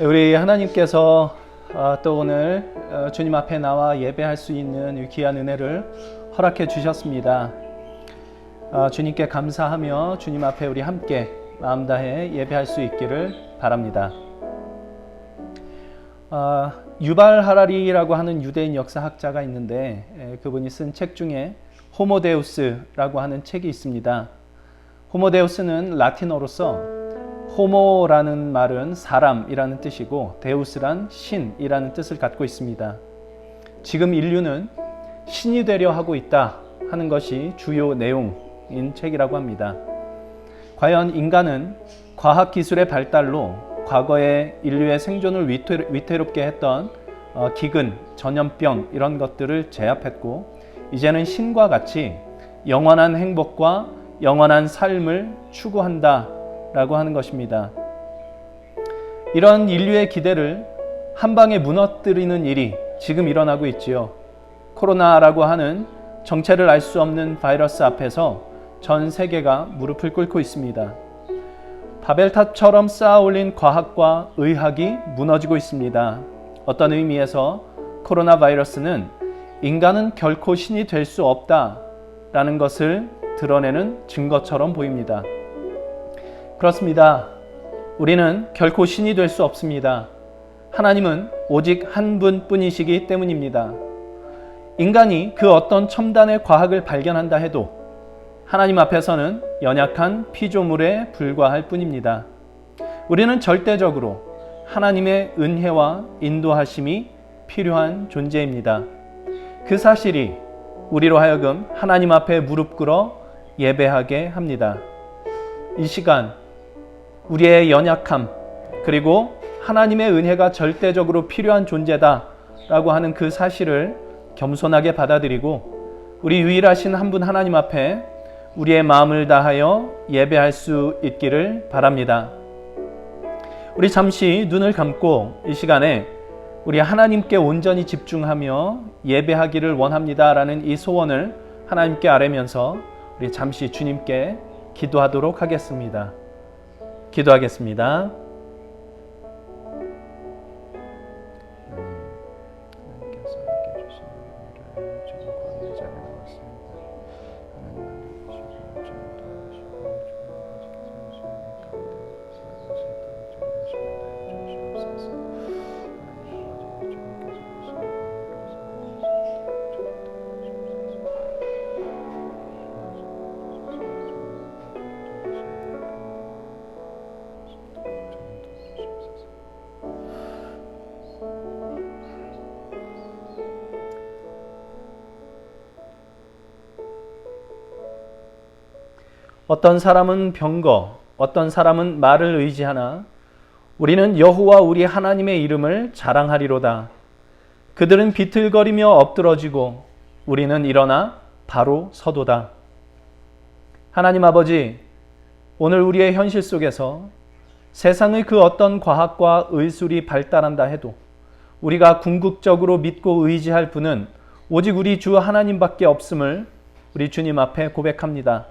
우리 하나님께서 또 오늘 주님 앞에 나와 예배할 수 있는 귀한 은혜를 허락해 주셨습니다. 주님께 감사하며 주님 앞에 우리 함께 마음 다해 예배할 수 있기를 바랍니다. 유발 하라리라고 하는 유대인 역사학자가 있는데 그분이 쓴 책 중에 호모데우스라고 하는 책이 있습니다. 호모데우스는 라틴어로서 호모라는 말은 사람이라는 뜻이고 데우스란 신이라는 뜻을 갖고 있습니다. 지금 인류는 신이 되려 하고 있다 하는 것이 주요 내용인 책이라고 합니다. 과연 인간은 과학기술의 발달로 과거에 인류의 생존을 위태롭게 했던 기근, 전염병 이런 것들을 제압했고 이제는 신과 같이 영원한 행복과 영원한 삶을 추구한다 라고 하는 것입니다. 이런 인류의 기대를 한 방에 무너뜨리는 일이 지금 일어나고 있지요. 코로나라고 하는 정체를 알 수 없는 바이러스 앞에서 전 세계가 무릎을 꿇고 있습니다. 바벨탑처럼 쌓아 올린 과학과 의학이 무너지고 있습니다. 어떤 의미에서 코로나 바이러스는 인간은 결코 신이 될 수 없다라는 것을 드러내는 증거처럼 보입니다. 그렇습니다. 우리는 결코 신이 될 수 없습니다. 하나님은 오직 한 분뿐이시기 때문입니다. 인간이 그 어떤 첨단의 과학을 발견한다 해도 하나님 앞에서는 연약한 피조물에 불과할 뿐입니다. 우리는 절대적으로 하나님의 은혜와 인도하심이 필요한 존재입니다. 그 사실이 우리로 하여금 하나님 앞에 무릎 꿇어 예배하게 합니다. 이 시간 우리의 연약함 그리고 하나님의 은혜가 절대적으로 필요한 존재다 라고 하는 그 사실을 겸손하게 받아들이고 우리 유일하신 한 분 하나님 앞에 우리의 마음을 다하여 예배할 수 있기를 바랍니다. 우리 잠시 눈을 감고 이 시간에 우리 하나님께 온전히 집중하며 예배하기를 원합니다 라는 이 소원을 하나님께 아뢰면서 우리 잠시 주님께 기도하도록 하겠습니다. 기도하겠습니다. 하나님께서 함께 주신 우리를 주님 권위의 자리에 나왔습니다. 하나님 안에 계시고 주님 도와주시고 주님 가운데 살아가실 수 있도록 주옵소서. 하나님 아버지 주님께서 주신 어떤 사람은 병거, 어떤 사람은 말을 의지하나 우리는 여호와 우리 하나님의 이름을 자랑하리로다. 그들은 비틀거리며 엎드러지고 우리는 일어나 바로 서도다. 하나님 아버지, 오늘 우리의 현실 속에서 세상의 그 어떤 과학과 의술이 발달한다 해도 우리가 궁극적으로 믿고 의지할 분은 오직 우리 주 하나님밖에 없음을 우리 주님 앞에 고백합니다.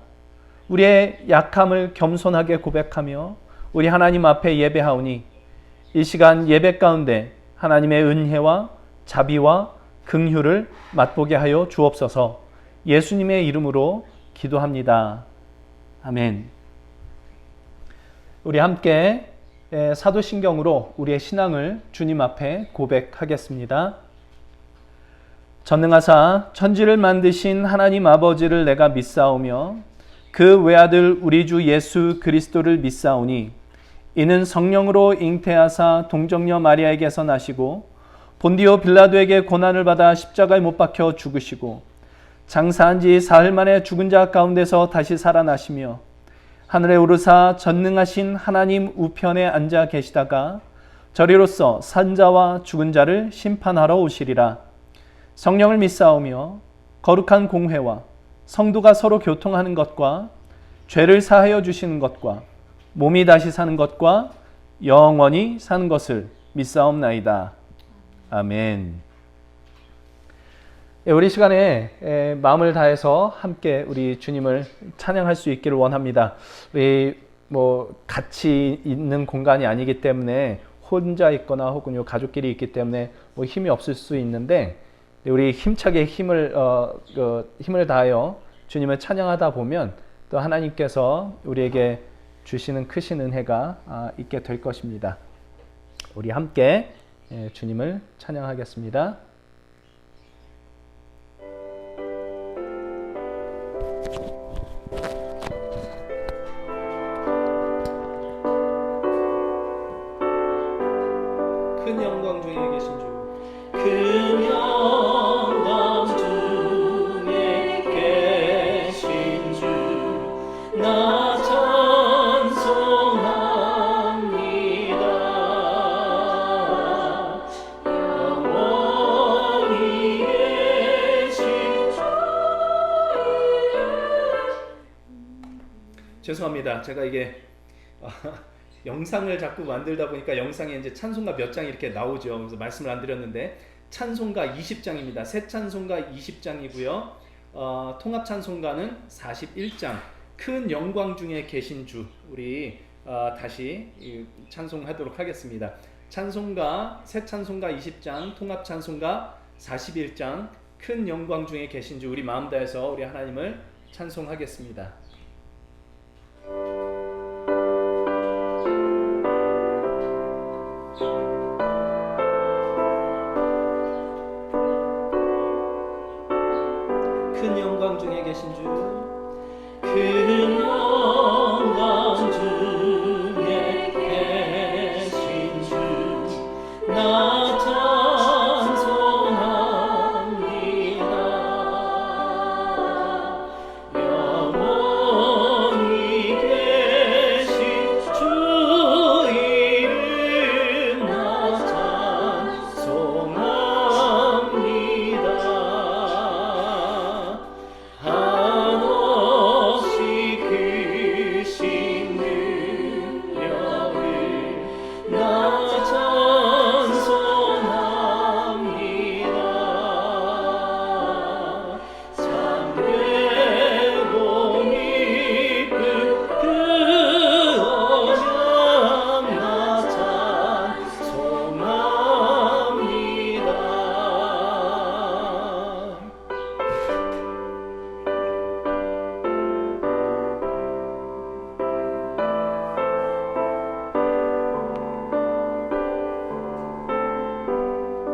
우리의 약함을 겸손하게 고백하며 우리 하나님 앞에 예배하오니 이 시간 예배 가운데 하나님의 은혜와 자비와 긍휼을 맛보게 하여 주옵소서. 예수님의 이름으로 기도합니다. 아멘. 우리 함께 사도신경으로 우리의 신앙을 주님 앞에 고백하겠습니다. 전능하사 천지를 만드신 하나님 아버지를 내가 믿사오며 그 외아들 우리 주 예수 그리스도를 믿사오니 이는 성령으로 잉태하사 동정녀 마리아에게서 나시고 본디오 빌라도에게 고난을 받아 십자가에 못 박혀 죽으시고 장사한 지 사흘 만에 죽은 자 가운데서 다시 살아나시며 하늘에 오르사 전능하신 하나님 우편에 앉아 계시다가 저리로서 산자와 죽은 자를 심판하러 오시리라. 성령을 믿사오며 거룩한 공회와 성도가 서로 교통하는 것과 죄를 사하여 주시는 것과 몸이 다시 사는 것과 영원히 사는 것을 믿사옵나이다. 아멘. 우리 시간에 마음을 다해서 함께 우리 주님을 찬양할 수 있기를 원합니다. 우리 같이 있는 공간이 아니기 때문에 혼자 있거나 혹은 요 가족끼리 있기 때문에 뭐 힘이 없을 수 있는데 우리 힘차게 힘을 다하여 주님을 찬양하다 보면 또 하나님께서 우리에게 주시는 크신 은혜가 있게 될 것입니다. 우리 함께 주님을 찬양하겠습니다. 큰 영광 중에 계신 주, 큰 영광 중에 계신 주, 나 찬송합니다. 영원히 계신 주. 죄송합니다. 제가 이게 영상을 자꾸 만들다 보니까 영상에 이제 찬송가 몇 장 이렇게 나오죠. 그래서 말씀을 안 드렸는데 찬송가 20장입니다. 새 찬송가 20장이고요. 통합 찬송가는 41장. 큰 영광 중에 계신 주. 우리 다시 찬송하도록 하겠습니다. 찬송가 새 찬송가 20장, 통합 찬송가 41장. 큰 영광 중에 계신 주. 우리 마음 다해서 우리 하나님을 찬송하겠습니다. 큰 영광 중에 계신 주, 큰 영광 중에 계신 주, 나 찬송합니다. 영원히 계신 주 이름 나 찬송합니다. 한없이 크신 능력을 나 찬송합니다. 참되고 깊은 그 언약 나 찬송합니다.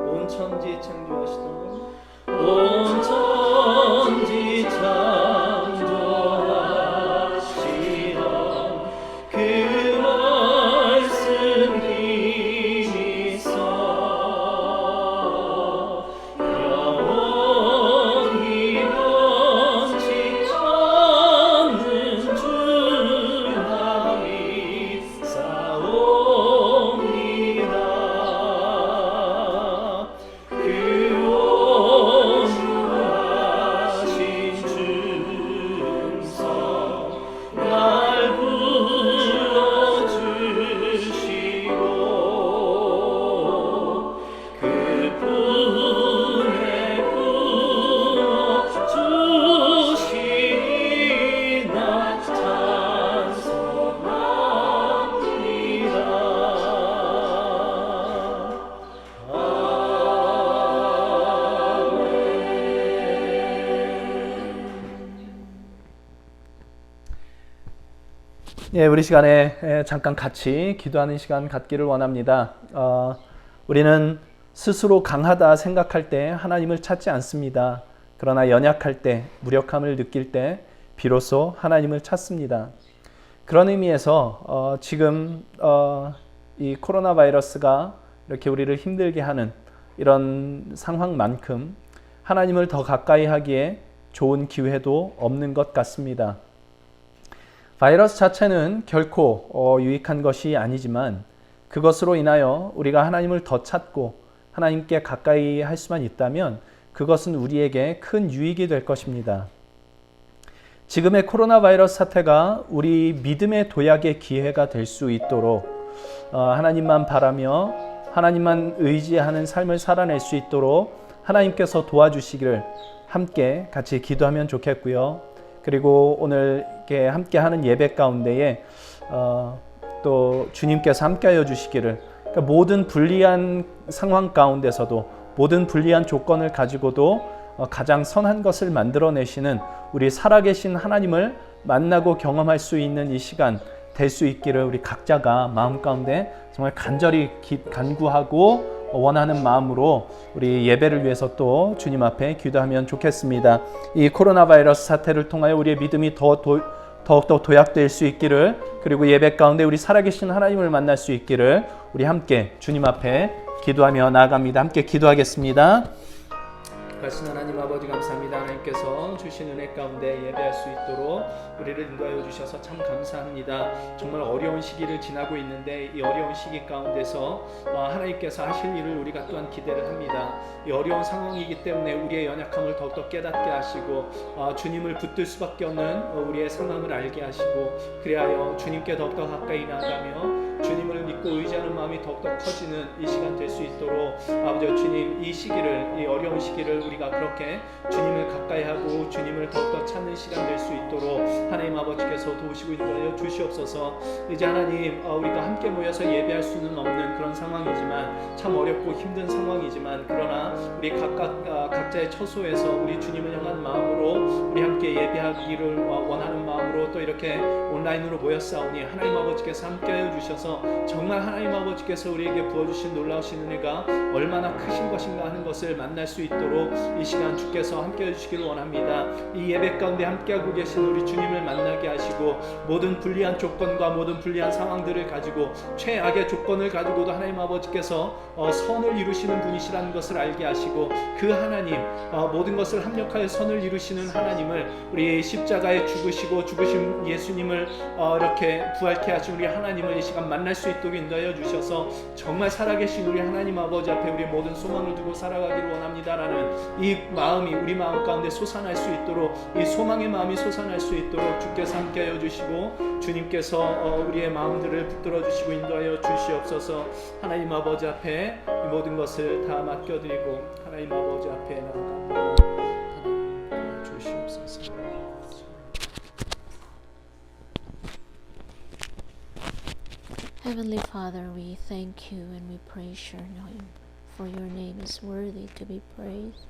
온 천지 창조하시던 온 천지 창조하시던 그 말씀 힘이 있어 영원히 변치 않는 주 나 믿사옵니다. 그 온유하신 중성 날 불러주시고 그 품에 품어주시니 나 찬송합니다. 예, 우리 시간에 잠깐 같이 기도하는 시간 갖기를 원합니다. 우리는 스스로 강하다 생각할 때 하나님을 찾지 않습니다. 그러나 연약할 때, 무력함을 느낄 때 비로소 하나님을 찾습니다. 그런 의미에서 지금 이 코로나 바이러스가 이렇게 우리를 힘들게 하는 이런 상황만큼 하나님을 더 가까이 하기에 좋은 기회도 없는 것 같습니다. 바이러스 자체는 결코 유익한 것이 아니지만 그것으로 인하여 우리가 하나님을 더 찾고 하나님께 가까이 할 수만 있다면 그것은 우리에게 큰 유익이 될 것입니다. 지금의 코로나 바이러스 사태가 우리 믿음의 도약의 기회가 될 수 있도록 하나님만 바라며 하나님만 의지하는 삶을 살아낼 수 있도록 하나님께서 도와주시기를 함께 같이 기도하면 좋겠고요. 그리고 오늘 함께 하는 예배 가운데에 또 주님께서 함께하여 주시기를 그러니까 모든 불리한 상황 가운데서도 모든 불리한 조건을 가지고도 가장 선한 것을 만들어내시는 우리 살아계신 하나님을 만나고 경험할 수 있는 이 시간 될 수 있기를 우리 각자가 마음 가운데 정말 간절히 간구하고 원하는 마음으로 우리 예배를 위해서 또 주님 앞에 기도하면 좋겠습니다. 이 코로나 바이러스 사태를 통하여 우리의 믿음이 더욱더 도약될 수 있기를, 그리고 예배 가운데 우리 살아계신 하나님을 만날 수 있기를 우리 함께 주님 앞에 기도하며 나아갑니다. 함께 기도하겠습니다. 가신 하나님 아버지 감사합니다. 하나님께서 주신 은혜 가운데 예배할 수 있도록 우리를 인도하여 주셔서 참 감사합니다. 정말 어려운 시기를 지나고 있는데 이 어려운 시기 가운데서 하나님께서 하실 일을 우리가 또한 기대를 합니다. 이 어려운 상황이기 때문에 우리의 연약함을 더욱더 깨닫게 하시고 주님을 붙들 수밖에 없는 우리의 상황을 알게 하시고, 그리하여 주님께 더욱더 가까이 나아가며 주님을 믿고 의지하는 마음이 더욱더 커지는 이 시간 될 수 있도록 아버지 주님, 이 시기를, 이 어려운 시기를 우리가 그렇게 주님을 가까이 하고 주님을 더욱더 찾는 시간 될 수 있도록 하나님 아버지께서 도우시고 인도하여 주시옵소서. 이제 하나님, 우리가 함께 모여서 예배할 수는 없는 그런 상황이지만, 참 어렵고 힘든 상황이지만, 그러나 우리 각자의 처소에서 우리 주님을 향한 마음으로 우리 함께 예배하기를 원하는 마음으로 또 이렇게 온라인으로 모였사오니 하나님 아버지께서 함께하여 주셔서 정말 하나님 아버지께서 우리에게 부어주신 놀라우신 은혜가 얼마나 크신 것인가 하는 것을 만날 수 있도록 이 시간 주께서 함께해 주시기를 원합니다. 이 예배 가운데 함께하고 계신 우리 주님을 만나게 하시고, 모든 불리한 조건과 모든 불리한 상황들을 가지고, 최악의 조건을 가지고도 하나님 아버지께서 선을 이루시는 분이시라는 것을 알게 하시고, 그 하나님, 모든 것을 합력하여 선을 이루시는 하나님을, 우리 십자가에 죽으시고 죽으신 예수님을 이렇게 부활케 하신 우리 하나님을 이 시간 만날 수 있도록 인도하여 주셔서 정말 살아계신 우리 하나님 아버지 앞에 우리 모든 소망을 두고 살아가기를 원합니다라는 이 마음이 우리 마음 가운데 솟아날 수 있도록, 이 소망의 마음이 솟아날 수 있도록 주께서 함께하여 주시고 주님께서 우리의 마음들을 붙들어 주시고 인도하여 주시옵소서. 하나님 아버지 앞에 이 모든 것을 다 맡겨드리고 하나님 아버지 앞에 나아갑니다. 하나님 주시옵소서. Heavenly Father, we thank you and we praise your name, for your name is worthy to be praised.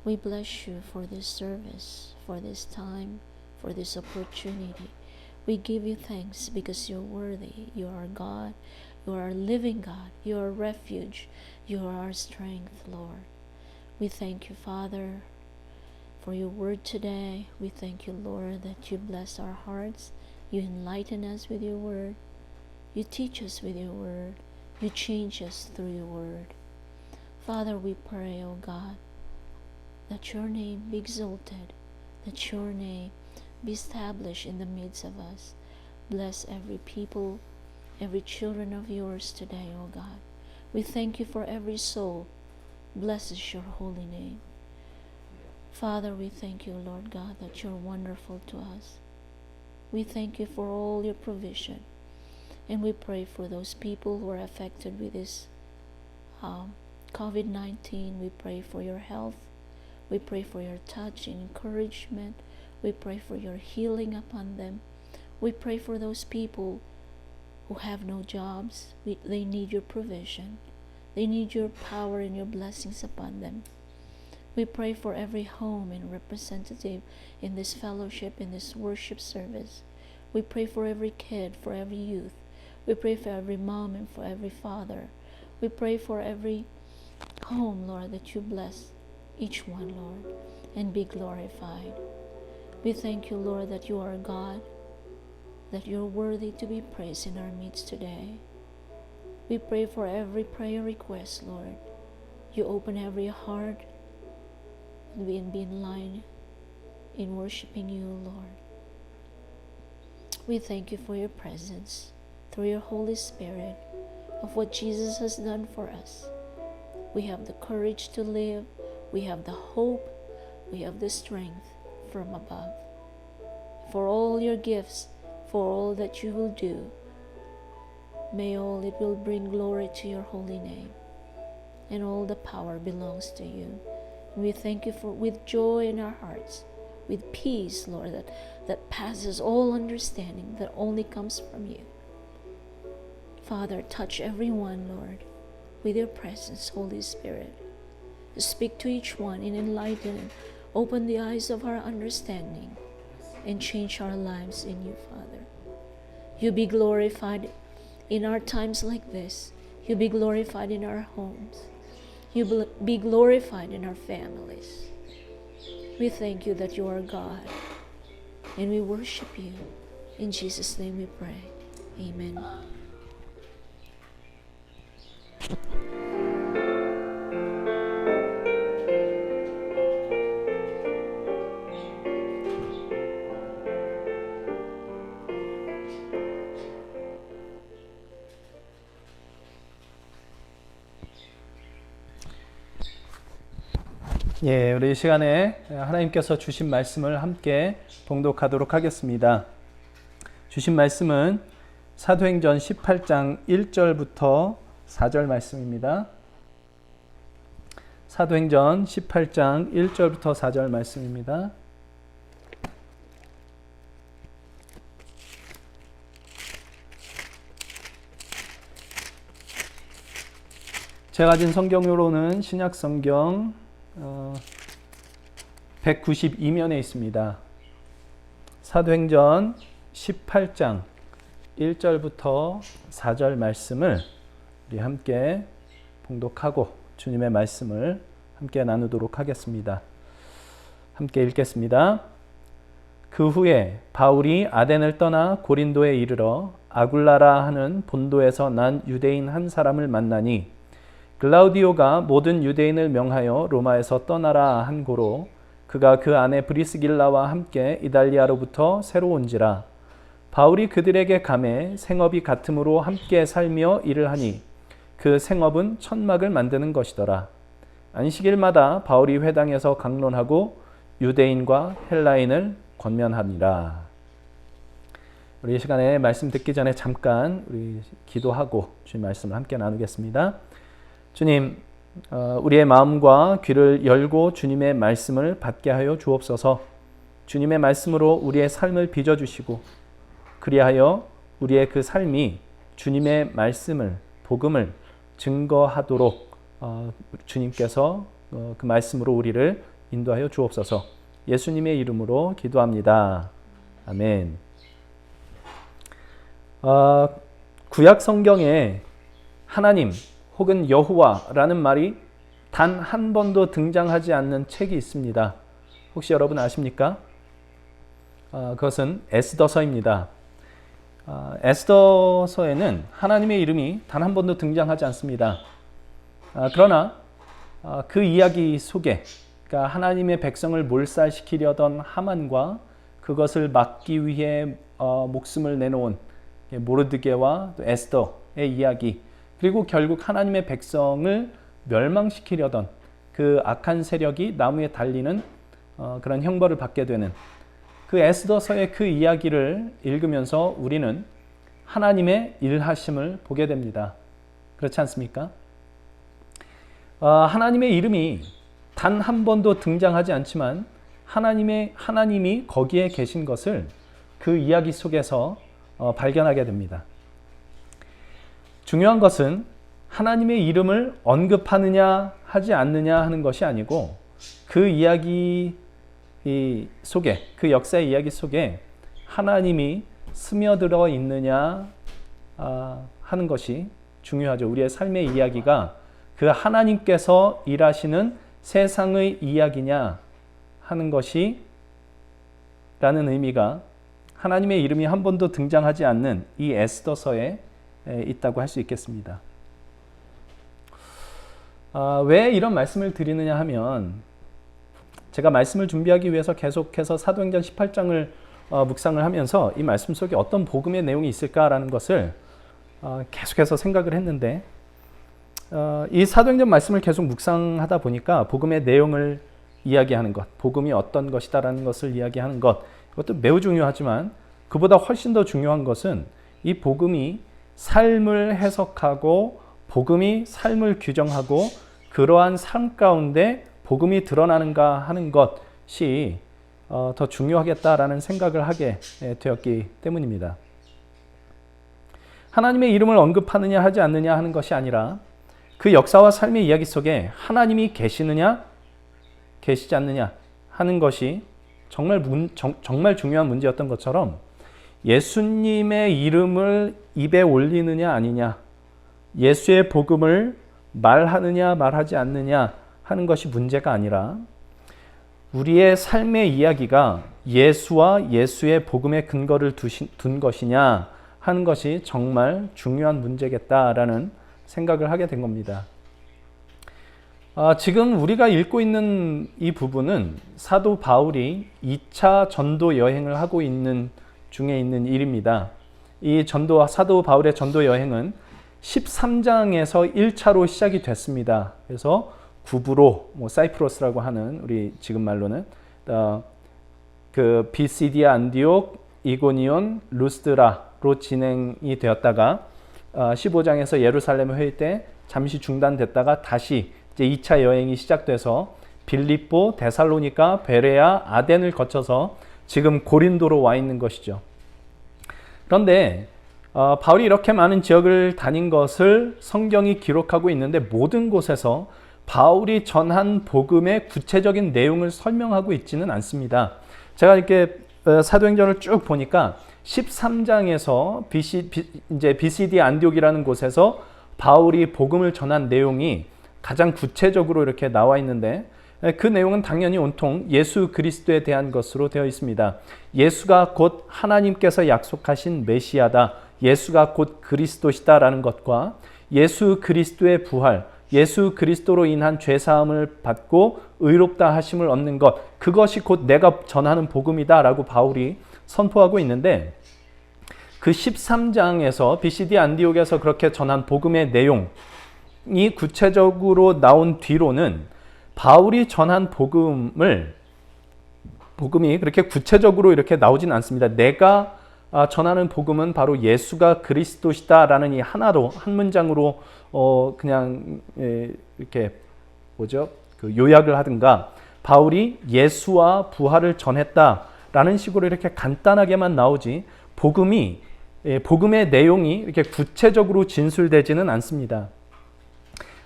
We bless you for this service, for this time, for this opportunity. We give you thanks because you're worthy. You are God. You are a living God. You are refuge. You are our strength, Lord. We thank you, Father, for your word today. We thank you, Lord, that you bless our hearts. You enlighten us with your word. You teach us with your word. You change us through your word. Father, we pray, O God, that your name be exalted, that your name be established in the midst of us. Bless every people, every children of yours today, O God. We thank you for every soul. Bless your holy name. Father, we thank you, Lord God, that you're wonderful to us. We thank you for all your provision. And we pray for those people who are affected with this COVID-19. We pray for your health. We pray for your touch and encouragement. We pray for your healing upon them. We pray for those people who have no jobs. They need your provision. They need your power and your blessings upon them. We pray for every home and representative in this fellowship, in this worship service. We pray for every kid, for every youth. We pray for every mom and for every father. We pray for every home, Lord, that you bless each one, Lord, and be glorified. We thank you, Lord, that you are God, that you're worthy to be praised in our midst today. We pray for every prayer request, Lord. You open every heart and we be in line in worshiping you, Lord. We thank you for your presence through your Holy Spirit of what Jesus has done for us. We have the courage to live. We have the hope. We have the strength from above. For all your gifts, for all that you will do, may all it will bring glory to your holy name. And all the power belongs to you. And we thank you for with joy in our hearts, with peace, Lord, that passes all understanding, that only comes from you. Father, touch everyone, Lord, with your presence, Holy Spirit. Speak to each one and enlighten and open the eyes of our understanding and change our lives in you, Father. You be glorified in our times like this. You be glorified in our homes. You be glorified in our families. We thank you that you are God, and we worship you. In Jesus' name we pray. Amen. 예, 우리 이 시간에 하나님께서 주신 말씀을 함께 봉독하도록 하겠습니다. 주신 말씀은 사도행전 18장 1절부터 4절 말씀입니다. 사도행전 18장 1절부터 4절 말씀입니다. 제가 가진 성경으로는 신약 성경 192면에 있습니다. 사도행전 18장 1절부터 4절 말씀을 우리 함께 봉독하고 주님의 말씀을 함께 나누도록 하겠습니다. 함께 읽겠습니다. 그 후에 바울이 아덴을 떠나 고린도에 이르러 아굴라라 하는 본도에서 난 유대인 한 사람을 만나니 글라우디오가 모든 유대인을 명하여 로마에서 떠나라 한 고로 그가 그 아내 브리스길라와 함께 이달리아로부터 새로 온지라. 바울이 그들에게 가매 생업이 같음으로 함께 살며 일을 하니 그 생업은 천막을 만드는 것이더라. 안식일마다 바울이 회당에서 강론하고 유대인과 헬라인을 권면하니라. 우리 이 시간에 말씀 듣기 전에 잠깐 우리 기도하고 주님 말씀을 함께 나누겠습니다. 주님, 우리의 마음과 귀를 열고 주님의 말씀을 받게 하여 주옵소서. 주님의 말씀으로 우리의 삶을 빚어주시고 그리하여 우리의 그 삶이 주님의 말씀을, 복음을 증거하도록 주님께서 그 말씀으로 우리를 인도하여 주옵소서. 예수님의 이름으로 기도합니다. 아멘. 구약 성경에 하나님 혹은 여호와라는 말이 단 한 번도 등장하지 않는 책이 있습니다. 혹시 여러분 아십니까? 그것은 에스더서입니다. 에스더서에는 하나님의 이름이 단 한 번도 등장하지 않습니다. 그러나 그 이야기 속에 그러니까 하나님의 백성을 몰살시키려던 하만과 그것을 막기 위해 목숨을 내놓은 모르드게와 또 에스더의 이야기, 그리고 결국 하나님의 백성을 멸망시키려던 그 악한 세력이 나무에 달리는 그런 형벌을 받게 되는 그 에스더서의 그 이야기를 읽으면서 우리는 하나님의 일하심을 보게 됩니다. 그렇지 않습니까? 하나님의 이름이 단 한 번도 등장하지 않지만 하나님이 거기에 계신 것을 그 이야기 속에서 발견하게 됩니다. 중요한 것은 하나님의 이름을 언급하느냐 하지 않느냐 하는 것이 아니고 그 이야기 속에, 그 역사의 이야기 속에 하나님이 스며들어 있느냐 하는 것이 중요하죠. 우리의 삶의 이야기가 그 하나님께서 일하시는 세상의 이야기냐 하는 것이 라는 의미가 하나님의 이름이 한 번도 등장하지 않는 이 에스더서에 있다고 할 수 있겠습니다. 왜 이런 말씀을 드리느냐 하면 제가 말씀을 준비하기 위해서 계속해서 사도행전 18장을 묵상을 하면서 이 말씀 속에 어떤 복음의 내용이 있을까라는 것을 계속해서 생각을 했는데 이 사도행전 말씀을 계속 묵상하다 보니까 복음의 내용을 이야기하는 것, 복음이 어떤 것이다라는 것을 이야기하는 것, 이것도 매우 중요하지만 그보다 훨씬 더 중요한 것은 이 복음이 삶을 해석하고 복음이 삶을 규정하고 그러한 삶 가운데 복음이 드러나는가 하는 것이 더 중요하겠다라는 생각을 하게 되었기 때문입니다. 하나님의 이름을 언급하느냐 하지 않느냐 하는 것이 아니라 그 역사와 삶의 이야기 속에 하나님이 계시느냐 계시지 않느냐 하는 것이 정말 중요한 문제였던 것처럼 예수님의 이름을 입에 올리느냐 아니냐, 예수의 복음을 말하느냐 말하지 않느냐 하는 것이 문제가 아니라 우리의 삶의 이야기가 예수와 예수의 복음의 근거를 둔 것이냐 하는 것이 정말 중요한 문제겠다라는 생각을 하게 된 겁니다. 지금 우리가 읽고 있는 이 부분은 사도 바울이 2차 전도 여행을 하고 있는 중에 있는 일입니다. 이 사도 바울의 전도 여행은 13장에서 1차로 시작이 됐습니다. 그래서 구브로, 사이프러스라고 하는 우리 지금 말로는 그 비시디아, 안디옥, 이고니온, 루스드라로 진행이 되었다가 15장에서 예루살렘 회의 때 잠시 중단됐다가 다시 이제 2차 여행이 시작돼서 빌립보, 데살로니가, 베레아, 아덴을 거쳐서 지금 고린도로 와 있는 것이죠. 그런데 바울이 이렇게 많은 지역을 다닌 것을 성경이 기록하고 있는데 모든 곳에서 바울이 전한 복음의 구체적인 내용을 설명하고 있지는 않습니다. 제가 이렇게 사도행전을 쭉 보니까 13장에서 이제 비시디 안디옥이라는 곳에서 바울이 복음을 전한 내용이 가장 구체적으로 이렇게 나와 있는데 그 내용은 당연히 온통 예수 그리스도에 대한 것으로 되어 있습니다. 예수가 곧 하나님께서 약속하신 메시아다. 예수가 곧 그리스도시다라는 것과 예수 그리스도의 부활, 예수 그리스도로 인한 죄사함을 받고 의롭다 하심을 얻는 것, 그것이 곧 내가 전하는 복음이다라고 바울이 선포하고 있는데 그 13장에서 BCD 안디옥에서 그렇게 전한 복음의 내용이 구체적으로 나온 뒤로는 바울이 전한 복음이 그렇게 구체적으로 이렇게 나오진 않습니다. 내가 전하는 복음은 바로 예수가 그리스도시다라는 이 하나로 한 문장으로 그냥 이렇게 그 요약을 하든가 바울이 예수와 부활을 전했다라는 식으로 이렇게 간단하게만 나오지 복음의 내용이 이렇게 구체적으로 진술되지는 않습니다.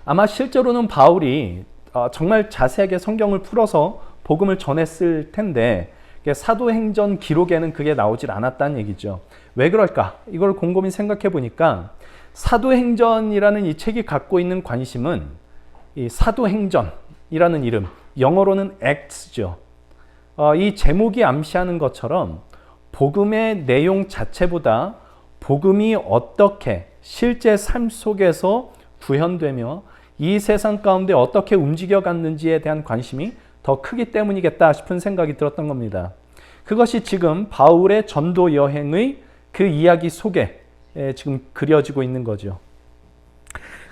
아마 실제로는 바울이 정말 자세하게 성경을 풀어서 복음을 전했을 텐데 사도행전 기록에는 그게 나오질 않았다는 얘기죠. 왜 그럴까? 이걸 곰곰이 생각해 보니까 사도행전이라는 이 책이 갖고 있는 관심은 이 사도행전이라는 이름, 영어로는 Acts죠. 이 제목이 암시하는 것처럼 복음의 내용 자체보다 복음이 어떻게 실제 삶 속에서 구현되며 이 세상 가운데 어떻게 움직여갔는지에 대한 관심이 더 크기 때문이겠다 싶은 생각이 들었던 겁니다. 그것이 지금 바울의 전도 여행의 그 이야기 속에 지금 그려지고 있는 거죠.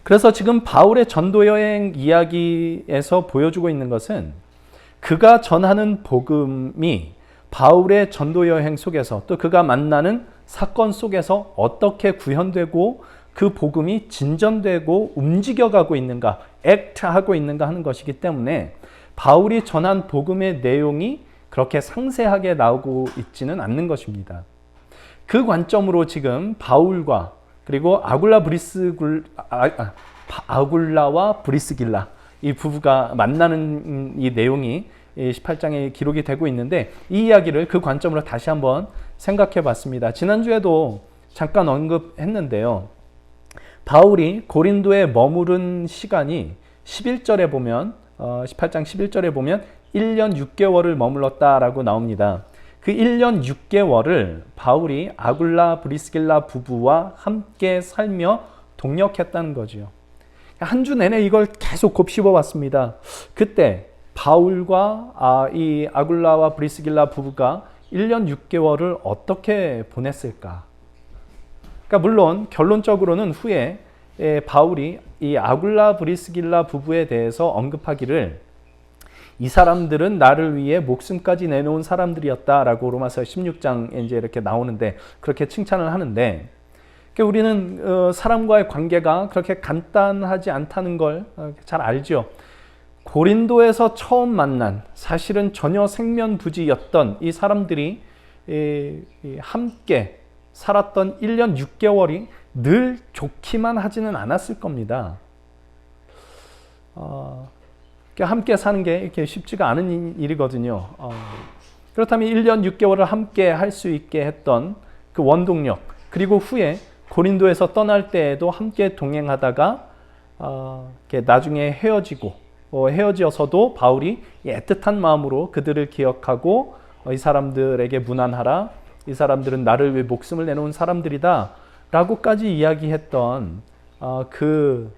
그래서 지금 바울의 전도 여행 이야기에서 보여주고 있는 것은 그가 전하는 복음이 바울의 전도 여행 속에서 또 그가 만나는 사건 속에서 어떻게 구현되고 그 복음이 진전되고 움직여가고 있는가, 액트하고 있는가 하는 것이기 때문에 바울이 전한 복음의 내용이 그렇게 상세하게 나오고 있지는 않는 것입니다. 그 관점으로 지금 바울과 그리고 아굴라와 브리스길라 이 부부가 만나는 이 내용이 18장에 기록이 되고 있는데 이 이야기를 그 관점으로 다시 한번 생각해 봤습니다. 지난주에도 잠깐 언급했는데요. 바울이 고린도에 머무른 시간이 11절에 보면 18장 11절에 보면 1년 6개월을 머물렀다라고 나옵니다. 그 1년 6개월을 바울이 아굴라 브리스길라 부부와 함께 살며 동역했다는 거죠. 한 주 내내 이걸 계속 곱씹어 봤습니다. 그때 바울과 이 아굴라와 브리스길라 부부가 1년 6개월을 어떻게 보냈을까? 그러니까 물론 결론적으로는 후에 바울이 이 아굴라 브리스길라 부부에 대해서 언급하기를 이 사람들은 나를 위해 목숨까지 내놓은 사람들이었다라고 로마서 16장에 이제 이렇게 나오는데 그렇게 칭찬을 하는데 우리는 사람과의 관계가 그렇게 간단하지 않다는 걸 잘 알죠. 고린도에서 처음 만난 사실은 전혀 생면부지였던 이 사람들이 함께 살았던 1년 6개월이 늘 좋기만 하지는 않았을 겁니다. 함께 사는 게 이렇게 쉽지가 않은 일이거든요. 그렇다면 1년 6개월을 함께 할 수 있게 했던 그 원동력, 그리고 후에 고린도에서 떠날 때에도 함께 동행하다가 나중에 헤어져서도 바울이 애틋한 마음으로 그들을 기억하고 이 사람들에게 문안하라, 이 사람들은 나를 위해 목숨을 내놓은 사람들이다 라고까지 이야기했던 그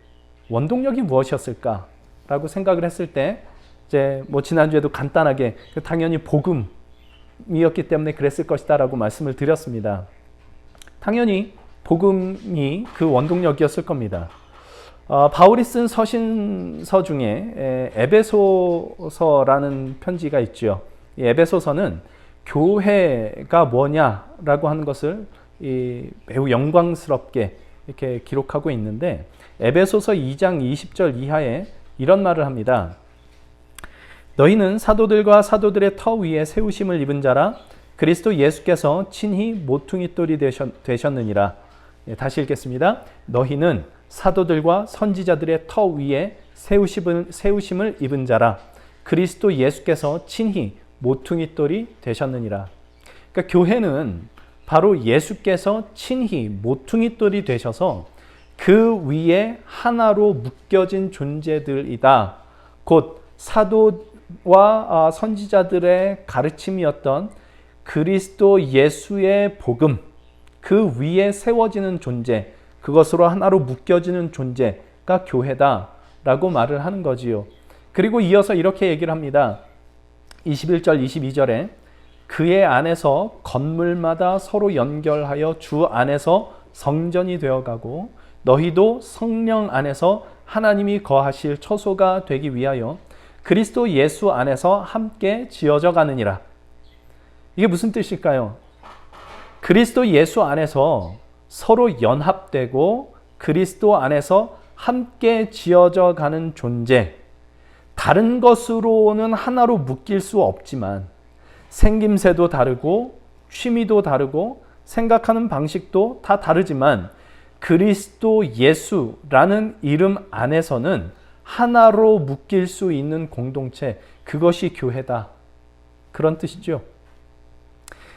원동력이 무엇이었을까라고 생각을 했을 때, 이제 지난주에도 간단하게 당연히 복음이었기 때문에 그랬을 것이다 라고 말씀을 드렸습니다. 당연히 복음이 그 원동력이었을 겁니다. 바울이 쓴 서신서 중에 에베소서라는 편지가 있죠. 이 에베소서는 교회가 뭐냐라고 하는 것을 매우 영광스럽게 이렇게 기록하고 있는데, 에베소서 2장 20절 이하에 이런 말을 합니다. 너희는 사도들과 사도들의 터 위에 세우심을 입은 자라, 그리스도 예수께서 친히 모퉁이돌이 되셨느니라. 다시 읽겠습니다. 너희는 사도들과 선지자들의 터 위에 세우심을 입은 자라, 그리스도 예수께서 친히 모퉁이돌이 되셨느니라. 그러니까 교회는 바로 예수께서 친히 모퉁이돌이 되셔서 그 위에 하나로 묶여진 존재들이다. 곧 사도와 선지자들의 가르침이었던 그리스도 예수의 복음, 그 위에 세워지는 존재, 그것으로 하나로 묶여지는 존재가 교회다라고 말을 하는 거지요. 그리고 이어서 이렇게 얘기를 합니다. 21절, 22절에 그의 안에서 건물마다 서로 연결하여 주 안에서 성전이 되어가고 너희도 성령 안에서 하나님이 거하실 처소가 되기 위하여 그리스도 예수 안에서 함께 지어져 가느니라. 이게 무슨 뜻일까요? 그리스도 예수 안에서 서로 연합되고 그리스도 안에서 함께 지어져 가는 존재, 다른 것으로는 하나로 묶일 수 없지만 생김새도 다르고 취미도 다르고 생각하는 방식도 다 다르지만 그리스도 예수라는 이름 안에서는 하나로 묶일 수 있는 공동체, 그것이 교회다. 그런 뜻이죠.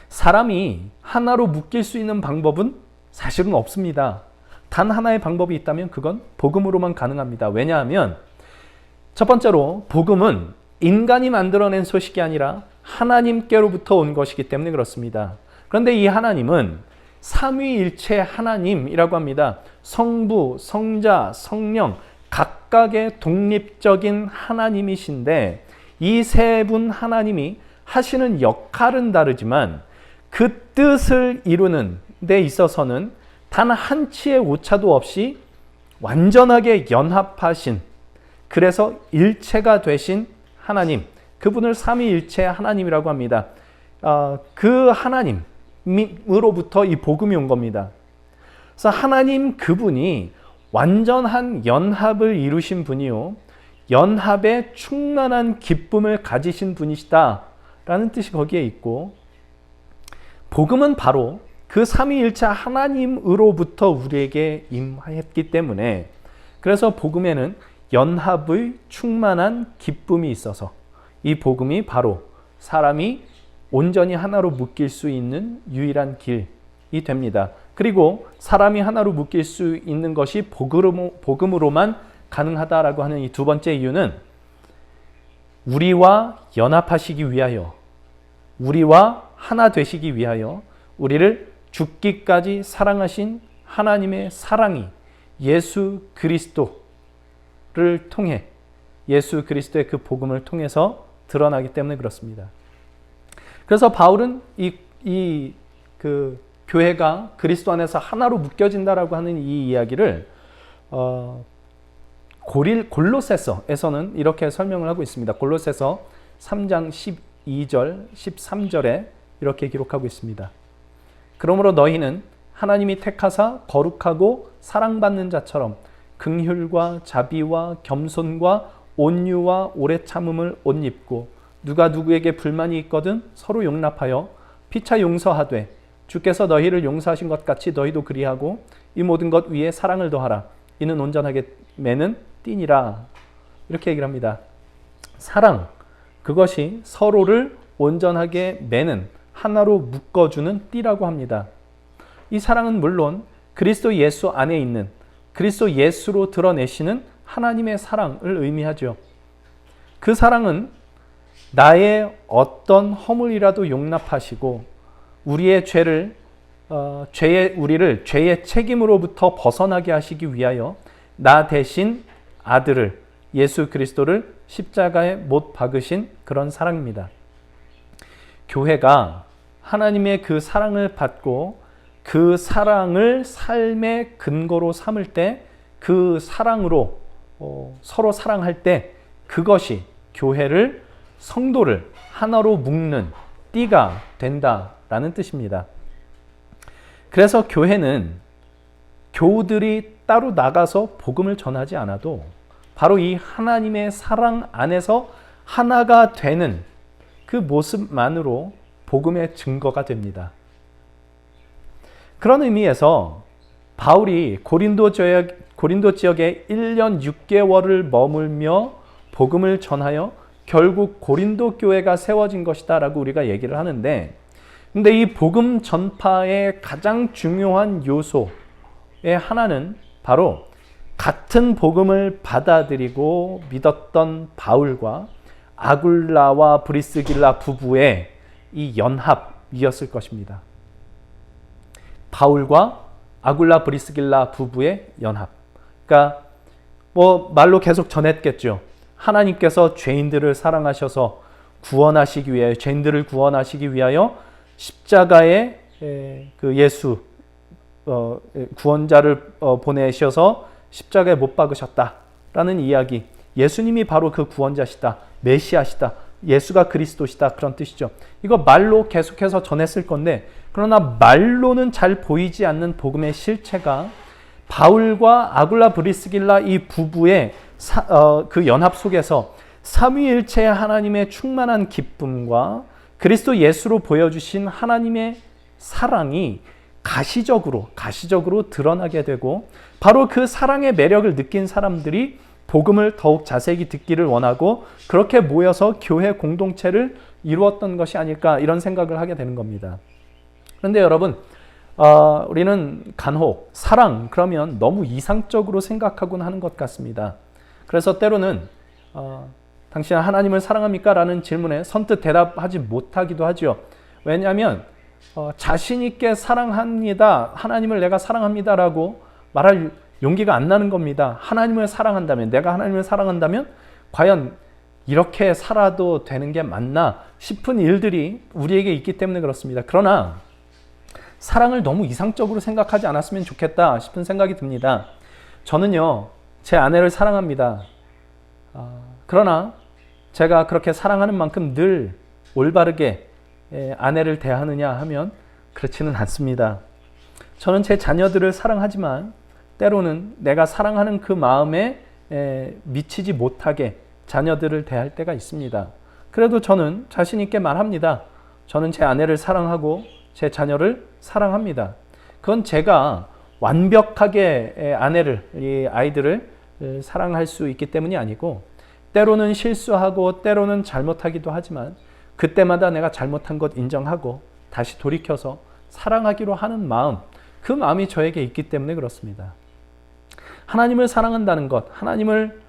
사람이 하나로 묶일 수 있는 방법은 사실은 없습니다. 단 하나의 방법이 있다면 그건 복음으로만 가능합니다. 왜냐하면 첫 번째로 복음은 인간이 만들어낸 소식이 아니라 하나님께로부터 온 것이기 때문에 그렇습니다. 그런데 이 하나님은 삼위일체 하나님이라고 합니다. 성부, 성자, 성령 각각의 독립적인 하나님이신데 이 세 분 하나님이 하시는 역할은 다르지만 그 뜻을 이루는 데 있어서는 단 한치의 오차도 없이 완전하게 연합하신, 그래서 일체가 되신 하나님, 그분을 삼위일체 하나님이라고 합니다. 그 하나님으로부터 이 복음이 온 겁니다. 그래서 하나님 그분이 완전한 연합을 이루신 분이요, 연합에 충만한 기쁨을 가지신 분이시다라는 뜻이 거기에 있고, 복음은 바로 그 삼위일체 하나님으로부터 우리에게 임하였기 때문에, 그래서 복음에는 연합의 충만한 기쁨이 있어서 이 복음이 바로 사람이 온전히 하나로 묶일 수 있는 유일한 길이 됩니다. 그리고 사람이 하나로 묶일 수 있는 것이 복음으로만 가능하다라고 하는 이 두 번째 이유는 우리와 연합하시기 위하여, 우리와 하나 되시기 위하여 우리를 죽기까지 사랑하신 하나님의 사랑이 예수 그리스도를 통해, 예수 그리스도의 그 복음을 통해서 드러나기 때문에 그렇습니다. 그래서 바울은 그 교회가 그리스도 안에서 하나로 묶여진다라고 하는 이 이야기를 골로새서에서는 이렇게 설명을 하고 있습니다. 골로새서 3장 12절, 13절에 이렇게 기록하고 있습니다. 그러므로 너희는 하나님이 택하사 거룩하고 사랑받는 자처럼 긍휼과 자비와 겸손과 온유와 오래 참음을 옷 입고 누가 누구에게 불만이 있거든 서로 용납하여 피차 용서하되 주께서 너희를 용서하신 것 같이 너희도 그리하고 이 모든 것 위에 사랑을 더하라. 이는 온전하게 매는 띠니라. 이렇게 얘기를 합니다. 사랑, 그것이 서로를 온전하게 매는, 하나로 묶어주는 띠라고 합니다. 이 사랑은 물론 그리스도 예수 안에 있는, 그리스도 예수로 드러내시는 하나님의 사랑을 의미하죠. 그 사랑은 나의 어떤 허물이라도 용납하시고 우리의 우리를 죄의 책임으로부터 벗어나게 하시기 위하여 나 대신 아들을, 예수 그리스도를 십자가에 못 박으신 그런 사랑입니다. 교회가 하나님의 그 사랑을 받고 그 사랑을 삶의 근거로 삼을 때, 그 사랑으로 서로 사랑할 때 그것이 교회를, 성도를 하나로 묶는 띠가 된다라는 뜻입니다. 그래서 교회는 교우들이 따로 나가서 복음을 전하지 않아도 바로 이 하나님의 사랑 안에서 하나가 되는 그 모습만으로 복음의 증거가 됩니다. 그런 의미에서 바울이 고린도 지역에 1년 6개월을 머물며 복음을 전하여 결국 고린도 교회가 세워진 것이다 라고 우리가 얘기를 하는데, 근데 이 복음 전파의 가장 중요한 요소의 하나는 바로 같은 복음을 받아들이고 믿었던 바울과 아굴라와 브리스길라 부부의 이 연합이었을 것입니다. 바울과 아굴라 브리스길라 부부의 연합. 그러니까 말로 계속 전했겠죠. 하나님께서 죄인들을 사랑하셔서 구원하시기 위하여, 죄인들을 구원하시기 위하여 십자가에 그 예수 구원자를 보내셔서 십자가에 못 박으셨다라는 이야기. 예수님이 바로 그 구원자시다, 메시아시다, 예수가 그리스도시다, 그런 뜻이죠. 이거 말로 계속해서 전했을 건데, 그러나 말로는 잘 보이지 않는 복음의 실체가 바울과 아굴라 브리스길라 이 부부의 그 연합 속에서 삼위일체 하나님의 충만한 기쁨과 그리스도 예수로 보여주신 하나님의 사랑이 가시적으로 드러나게 되고, 바로 그 사랑의 매력을 느낀 사람들이 복음을 더욱 자세히 듣기를 원하고 그렇게 모여서 교회 공동체를 이루었던 것이 아닐까, 이런 생각을 하게 되는 겁니다. 그런데 여러분, 우리는 간혹 사랑 그러면 너무 이상적으로 생각하곤 하는 것 같습니다. 그래서 때로는 당신은 하나님을 사랑합니까? 라는 질문에 선뜻 대답하지 못하기도 하죠. 왜냐하면 자신 있게 사랑합니다, 하나님을 내가 사랑합니다 라고 말할 용기가 안 나는 겁니다. 하나님을 사랑한다면, 내가 하나님을 사랑한다면 과연 이렇게 살아도 되는 게 맞나 싶은 일들이 우리에게 있기 때문에 그렇습니다. 그러나 사랑을 너무 이상적으로 생각하지 않았으면 좋겠다 싶은 생각이 듭니다. 저는요, 제 아내를 사랑합니다. 그러나 제가 그렇게 사랑하는 만큼 늘 올바르게 아내를 대하느냐 하면 그렇지는 않습니다. 저는 제 자녀들을 사랑하지만 때로는 내가 사랑하는 그 마음에 미치지 못하게 자녀들을 대할 때가 있습니다. 그래도 저는 자신 있게 말합니다. 저는 제 아내를 사랑하고 제 자녀를 사랑합니다. 그건 제가 완벽하게 이 아이들을 사랑할 수 있기 때문이 아니고, 때로는 실수하고 때로는 잘못하기도 하지만 그때마다 내가 잘못한 것 인정하고 다시 돌이켜서 사랑하기로 하는 마음, 그 마음이 저에게 있기 때문에 그렇습니다. 하나님을 사랑한다는 것, 하나님을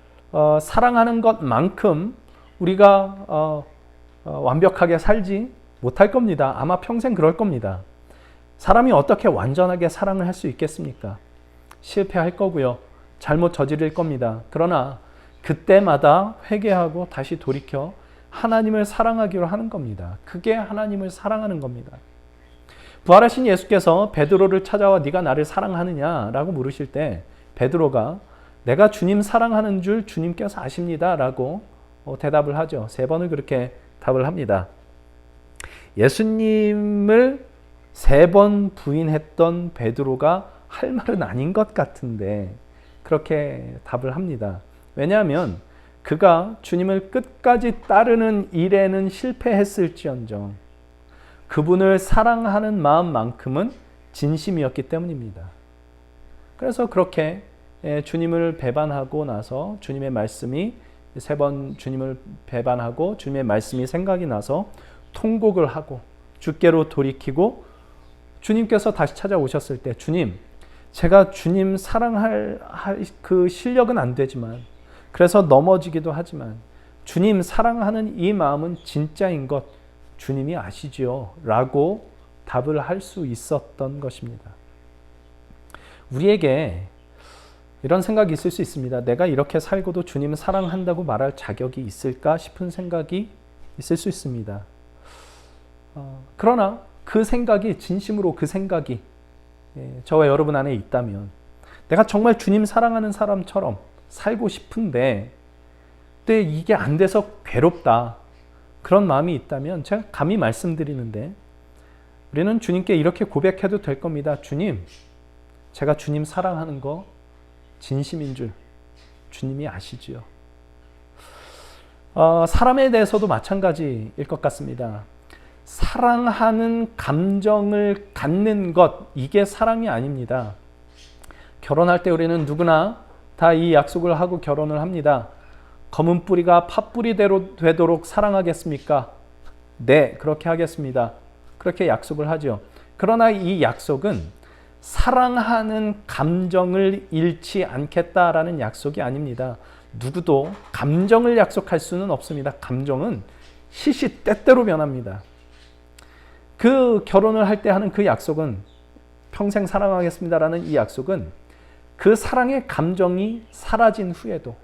사랑하는 것만큼 우리가 완벽하게 살지 못할 겁니다. 아마 평생 그럴 겁니다. 사람이 어떻게 완전하게 사랑을 할 수 있겠습니까? 실패할 거고요. 잘못 저지를 겁니다. 그러나 그때마다 회개하고 다시 돌이켜 하나님을 사랑하기로 하는 겁니다. 그게 하나님을 사랑하는 겁니다. 부활하신 예수께서 베드로를 찾아와 네가 나를 사랑하느냐라고 물으실 때 베드로가 내가 주님 사랑하는 줄 주님께서 아십니다 라고 대답을 하죠. 3번을 그렇게 답을 합니다. 예수님을 3번 부인했던 베드로가 할 말은 아닌 것 같은데 그렇게 답을 합니다. 왜냐하면 그가 주님을 끝까지 따르는 일에는 실패했을지언정 그분을 사랑하는 마음만큼은 진심이었기 때문입니다. 그래서 그렇게 주님을 배반하고 나서 주님의 말씀이 3번 주님을 배반하고 주님의 말씀이 생각이 나서 통곡을 하고 주께로 돌이키고 주님께서 다시 찾아오셨을 때 주님, 제가 주님 사랑할 그 실력은 안 되지만 그래서 넘어지기도 하지만 주님 사랑하는 이 마음은 진짜인 것 주님이 아시지요? 라고 답을 할 수 있었던 것입니다. 우리에게 이런 생각이 있을 수 있습니다. 내가 이렇게 살고도 주님을 사랑한다고 말할 자격이 있을까 싶은 생각이 있을 수 있습니다. 그러나 그 생각이 진심으로 그 생각이 저와 여러분 안에 있다면 내가 정말 주님 사랑하는 사람처럼 살고 싶은데 근데 이게 안 돼서 괴롭다. 그런 마음이 있다면 제가 감히 말씀드리는데 우리는 주님께 이렇게 고백해도 될 겁니다. 주님, 제가 주님 사랑하는 거 진심인 줄 주님이 아시지요. 사람에 대해서도 마찬가지일 것 같습니다. 사랑하는 감정을 갖는 것, 이게 사랑이 아닙니다. 결혼할 때 우리는 누구나 다 이 약속을 하고 결혼을 합니다. 검은 뿌리가 팥뿌리대로 되도록 사랑하겠습니까? 네, 그렇게 하겠습니다. 그렇게 약속을 하죠. 그러나 이 약속은 사랑하는 감정을 잃지 않겠다라는 약속이 아닙니다. 누구도 감정을 약속할 수는 없습니다. 감정은 시시때때로 변합니다. 그 결혼을 할 때 하는 그 약속은 평생 사랑하겠습니다라는 이 약속은 그 사랑의 감정이 사라진 후에도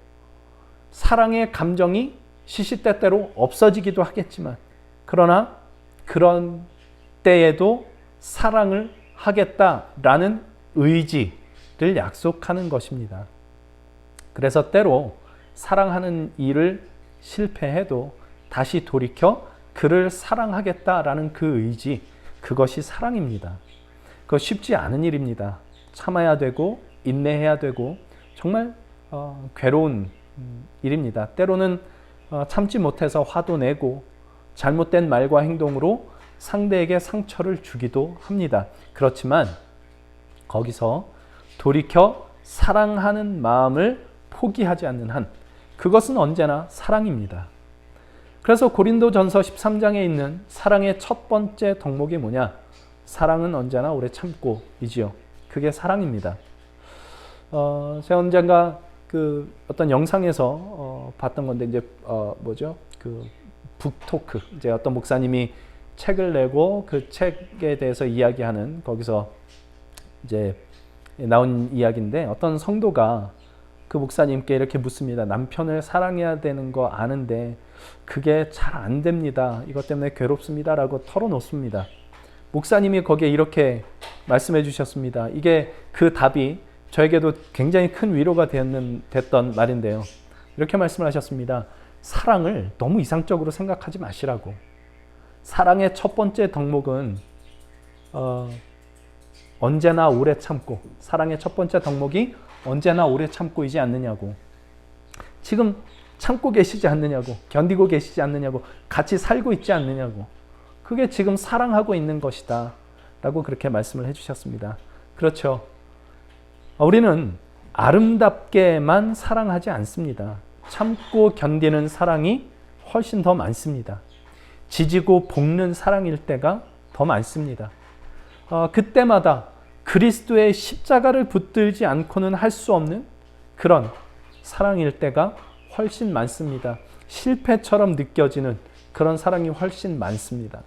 사랑의 감정이 시시때때로 없어지기도 하겠지만 그러나 그런 때에도 사랑을 하겠다라는 의지를 약속하는 것입니다. 그래서 때로 사랑하는 일을 실패해도 다시 돌이켜 그를 사랑하겠다라는 그 의지, 그것이 사랑입니다. 그거 쉽지 않은 일입니다. 참아야 되고 인내해야 되고 정말 괴로운 일입니다. 때로는 참지 못해서 화도 내고 잘못된 말과 행동으로 상대에게 상처를 주기도 합니다. 그렇지만 거기서 돌이켜 사랑하는 마음을 포기하지 않는 한 그것은 언제나 사랑입니다. 그래서 고린도전서 13장에 있는 사랑의 첫 번째 덕목이 뭐냐? 사랑은 언제나 오래 참고이지요. 그게 사랑입니다. 제가 언젠가 그 어떤 영상에서 봤던 건데 이제 뭐죠? 그 북토크, 이제 어떤 목사님이 책을 내고 그 책에 대해서 이야기하는 거기서 이제 나온 이야기인데 어떤 성도가 그 목사님께 이렇게 묻습니다. 남편을 사랑해야 되는 거 아는데 그게 잘 안 됩니다. 이것 때문에 괴롭습니다라고 털어놓습니다. 목사님이 거기에 이렇게 말씀해 주셨습니다. 이게 그 답이 저에게도 굉장히 큰 위로가 됐던 말인데요. 이렇게 말씀을 하셨습니다. 사랑을 너무 이상적으로 생각하지 마시라고. 사랑의 첫 번째 덕목은 언제나 오래 참고, 사랑의 첫 번째 덕목이 언제나 오래 참고이지 않느냐고. 지금 참고 계시지 않느냐고, 견디고 계시지 않느냐고, 같이 살고 있지 않느냐고. 그게 지금 사랑하고 있는 것이다 라고 그렇게 말씀을 해주셨습니다. 그렇죠. 우리는 아름답게만 사랑하지 않습니다. 참고 견디는 사랑이 훨씬 더 많습니다. 지지고 볶는 사랑일 때가 더 많습니다. 그때마다 그리스도의 십자가를 붙들지 않고는 할 수 없는 그런 사랑일 때가 훨씬 많습니다. 실패처럼 느껴지는 그런 사랑이 훨씬 많습니다.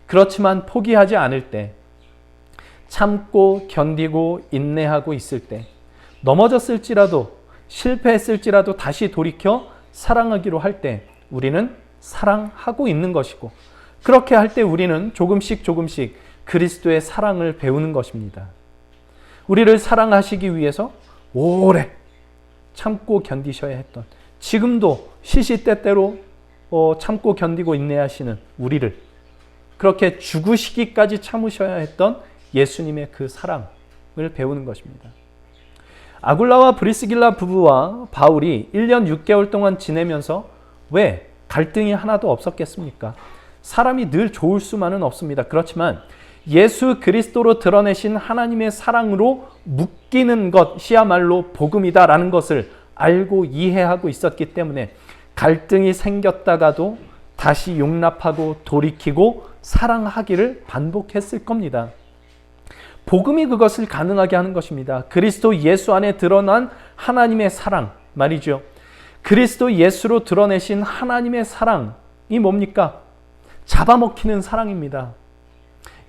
그렇지만 포기하지 않을 때, 참고 견디고 인내하고 있을 때, 넘어졌을지라도 실패했을지라도 다시 돌이켜 사랑하기로 할 때 우리는 사랑하고 있는 것이고, 그렇게 할 때 우리는 조금씩 그리스도의 사랑을 배우는 것입니다. 우리를 사랑하시기 위해서 오래 참고 견디셔야 했던, 지금도 시시때때로 참고 견디고 인내하시는 우리를, 그렇게 죽으시기까지 참으셔야 했던 예수님의 그 사랑을 배우는 것입니다. 아굴라와 브리스길라 부부와 바울이 1년 6개월 동안 지내면서 왜 갈등이 하나도 없었겠습니까? 사람이 늘 좋을 수만은 없습니다. 그렇지만 예수 그리스도로 드러내신 하나님의 사랑으로 묶이는 것이야말로 복음이다라는 것을 알고 이해하고 있었기 때문에 갈등이 생겼다가도 다시 용납하고 돌이키고 사랑하기를 반복했을 겁니다. 복음이 그것을 가능하게 하는 것입니다. 그리스도 예수 안에 드러난 하나님의 사랑 말이죠. 그리스도 예수로 드러내신 하나님의 사랑이 뭡니까? 잡아먹히는 사랑입니다.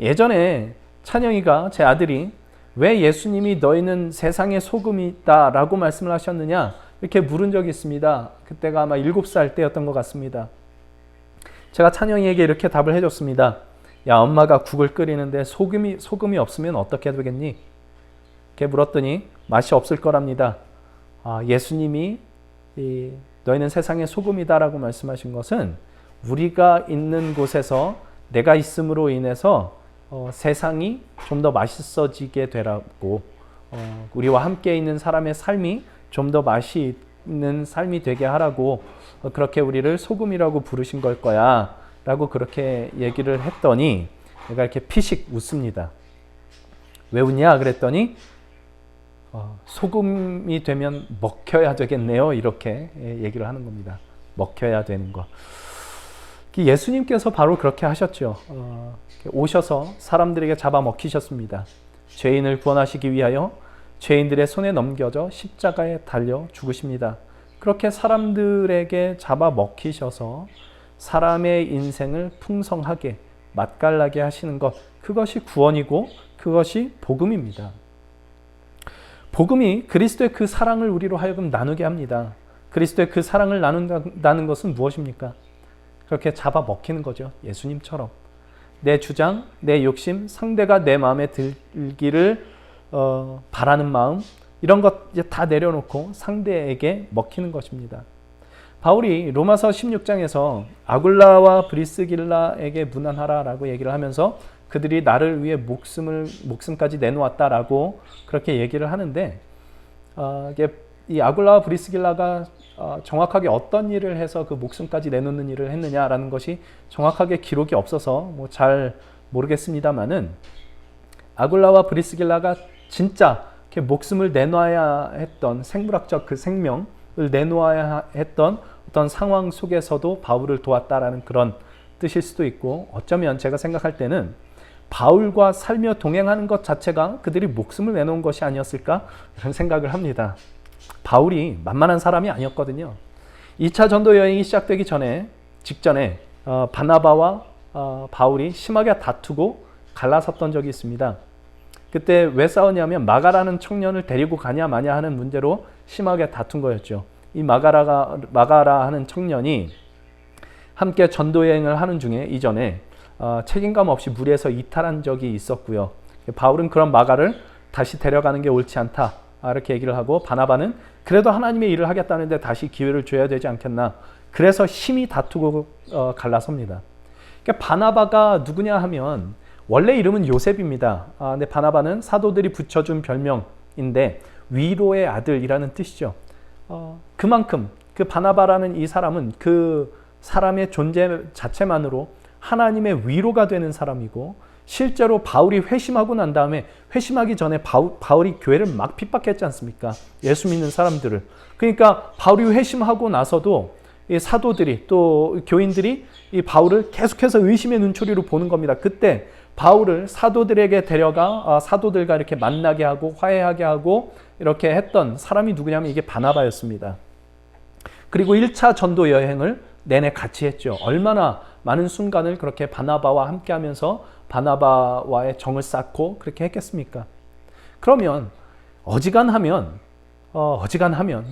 예전에 찬영이가, 제 아들이 왜 예수님이 너희는 세상의 소금이다 라고 말씀을 하셨느냐 이렇게 물은 적이 있습니다. 그때가 아마 7살 때였던 것 같습니다. 제가 찬영이에게 이렇게 답을 해줬습니다. 야, 엄마가 국을 끓이는데 소금이 없으면 어떻게 되겠니? 이렇게 물었더니 맛이 없을 거랍니다. 예수님이 너희는 세상의 소금이다 라고 말씀하신 것은 우리가 있는 곳에서 내가 있음으로 인해서 세상이 좀 더 맛있어지게 되라고, 우리와 함께 있는 사람의 삶이 좀 더 맛이 있는 삶이 되게 하라고 그렇게 우리를 소금이라고 부르신 걸 거야 라고 그렇게 얘기를 했더니 내가 이렇게 피식 웃습니다. 왜 웃냐 그랬더니 소금이 되면 먹혀야 되겠네요 이렇게 얘기를 하는 겁니다. 먹혀야 되는 거. 예수님께서 바로 그렇게 하셨죠. 오셔서 사람들에게 잡아먹히셨습니다. 죄인을 구원하시기 위하여 죄인들의 손에 넘겨져 십자가에 달려 죽으십니다. 그렇게 사람들에게 잡아먹히셔서 사람의 인생을 풍성하게 맛깔나게 하시는 것, 그것이 구원이고 그것이 복음입니다. 복음이 그리스도의 그 사랑을 우리로 하여금 나누게 합니다. 그리스도의 그 사랑을 나눈다는 것은 무엇입니까? 그렇게 잡아먹히는 거죠. 예수님처럼. 내 주장, 내 욕심, 상대가 내 마음에 들기를 바라는 마음, 이런 것 이제 다 내려놓고 상대에게 먹히는 것입니다. 바울이 로마서 16장에서 아굴라와 브리스길라에게 무난하라라고 얘기를 하면서 그들이 나를 위해 목숨까지 내놓았다라고 그렇게 얘기를 하는데, 이 아굴라와 브리스길라가 정확하게 어떤 일을 해서 그 목숨까지 내놓는 일을 했느냐라는 것이 정확하게 기록이 없어서 잘 모르겠습니다만은, 아굴라와 브리스길라가 진짜 이렇게 목숨을 내놔야 했던, 생물학적 그 생명을 내놓아야 했던 어떤 상황 속에서도 바울을 도왔다라는 그런 뜻일 수도 있고, 어쩌면 제가 생각할 때는 바울과 살며 동행하는 것 자체가 그들이 목숨을 내놓은 것이 아니었을까 그런 생각을 합니다. 바울이 만만한 사람이 아니었거든요. 2차 전도 여행이 시작되기 직전에 바나바와 바울이 심하게 다투고 갈라섰던 적이 있습니다. 그때 왜 싸웠냐면 마가라는 청년을 데리고 가냐 마냐 하는 문제로 심하게 다툰 거였죠. 이 마가라 하는 청년이 함께 전도 여행을 하는 중에 이전에 책임감 없이 무리에서 이탈한 적이 있었고요. 바울은 그런 마가를 다시 데려가는 게 옳지 않다 이렇게 얘기를 하고, 바나바는 그래도 하나님의 일을 하겠다는데 다시 기회를 줘야 되지 않겠나, 그래서 심히 다투고 갈라섭니다. 그러니까 바나바가 누구냐 하면 원래 이름은 요셉입니다. 근데 바나바는 사도들이 붙여준 별명인데 위로의 아들이라는 뜻이죠. 그만큼 그 바나바라는 이 사람은 그 사람의 존재 자체만으로 하나님의 위로가 되는 사람이고, 실제로 바울이 회심하고 난 다음에, 회심하기 전에 바울이 교회를 막 핍박했지 않습니까? 예수 믿는 사람들을. 그러니까 바울이 회심하고 나서도 이 사도들이, 또 교인들이 이 바울을 계속해서 의심의 눈초리로 보는 겁니다. 그때 바울을 사도들에게 데려가 사도들과 이렇게 만나게 하고 화해하게 하고 이렇게 했던 사람이 누구냐면 이게 바나바였습니다. 그리고 1차 전도 여행을 내내 같이 했죠. 얼마나 많은 순간을 그렇게 바나바와 함께 하면서 바나바와의 정을 쌓고 그렇게 했겠습니까? 그러면 어지간하면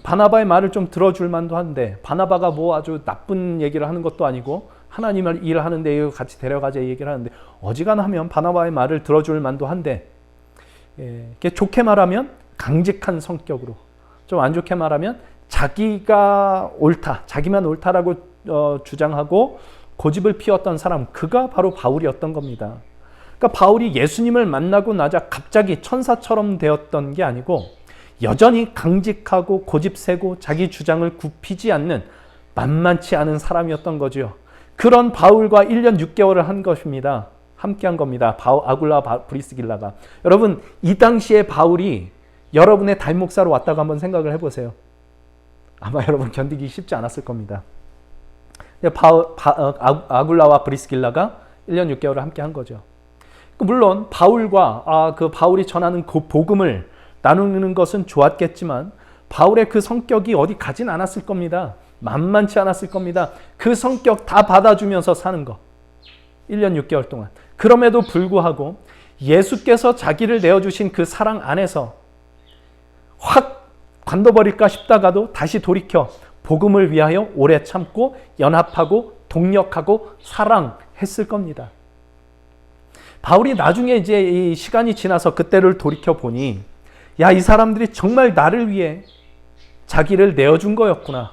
바나바의 말을 좀 들어줄 만도 한데, 바나바가 뭐 아주 나쁜 얘기를 하는 것도 아니고 하나님을 일을 하는데 같이 데려가자 얘기를 하는데, 어지간하면 바나바의 말을 들어줄 만도 한데, 좋게 말하면 강직한 성격으로, 좀 안 좋게 말하면 자기가 옳다, 자기만 옳다라고 주장하고 고집을 피웠던 사람, 그가 바로 바울이었던 겁니다. 그러니까 바울이 예수님을 만나고 나자 갑자기 천사처럼 되었던 게 아니고, 여전히 강직하고 고집세고 자기 주장을 굽히지 않는 만만치 않은 사람이었던 거죠. 그런 바울과 1년 6개월을 한 것입니다. 함께한 겁니다. 아굴라와 브리스길라가. 여러분, 이 당시에 바울이 여러분의 담임 목사로 왔다고 한번 생각을 해보세요. 아마 여러분 견디기 쉽지 않았을 겁니다. 아굴라와 브리스길라가 1년 6개월을 함께한 거죠. 물론 바울과 바울이 전하는 그 복음을 나누는 것은 좋았겠지만 바울의 그 성격이 어디 가진 않았을 겁니다. 만만치 않았을 겁니다. 그 성격 다 받아주면서 사는 거. 1년 6개월 동안. 그럼에도 불구하고 예수께서 자기를 내어주신 그 사랑 안에서 확 관둬버릴까 싶다가도 다시 돌이켜 복음을 위하여 오래 참고 연합하고 동력하고 사랑했을 겁니다. 바울이 나중에 이제 이 시간이 지나서 그때를 돌이켜 보니 야, 이 사람들이 정말 나를 위해 자기를 내어준 거였구나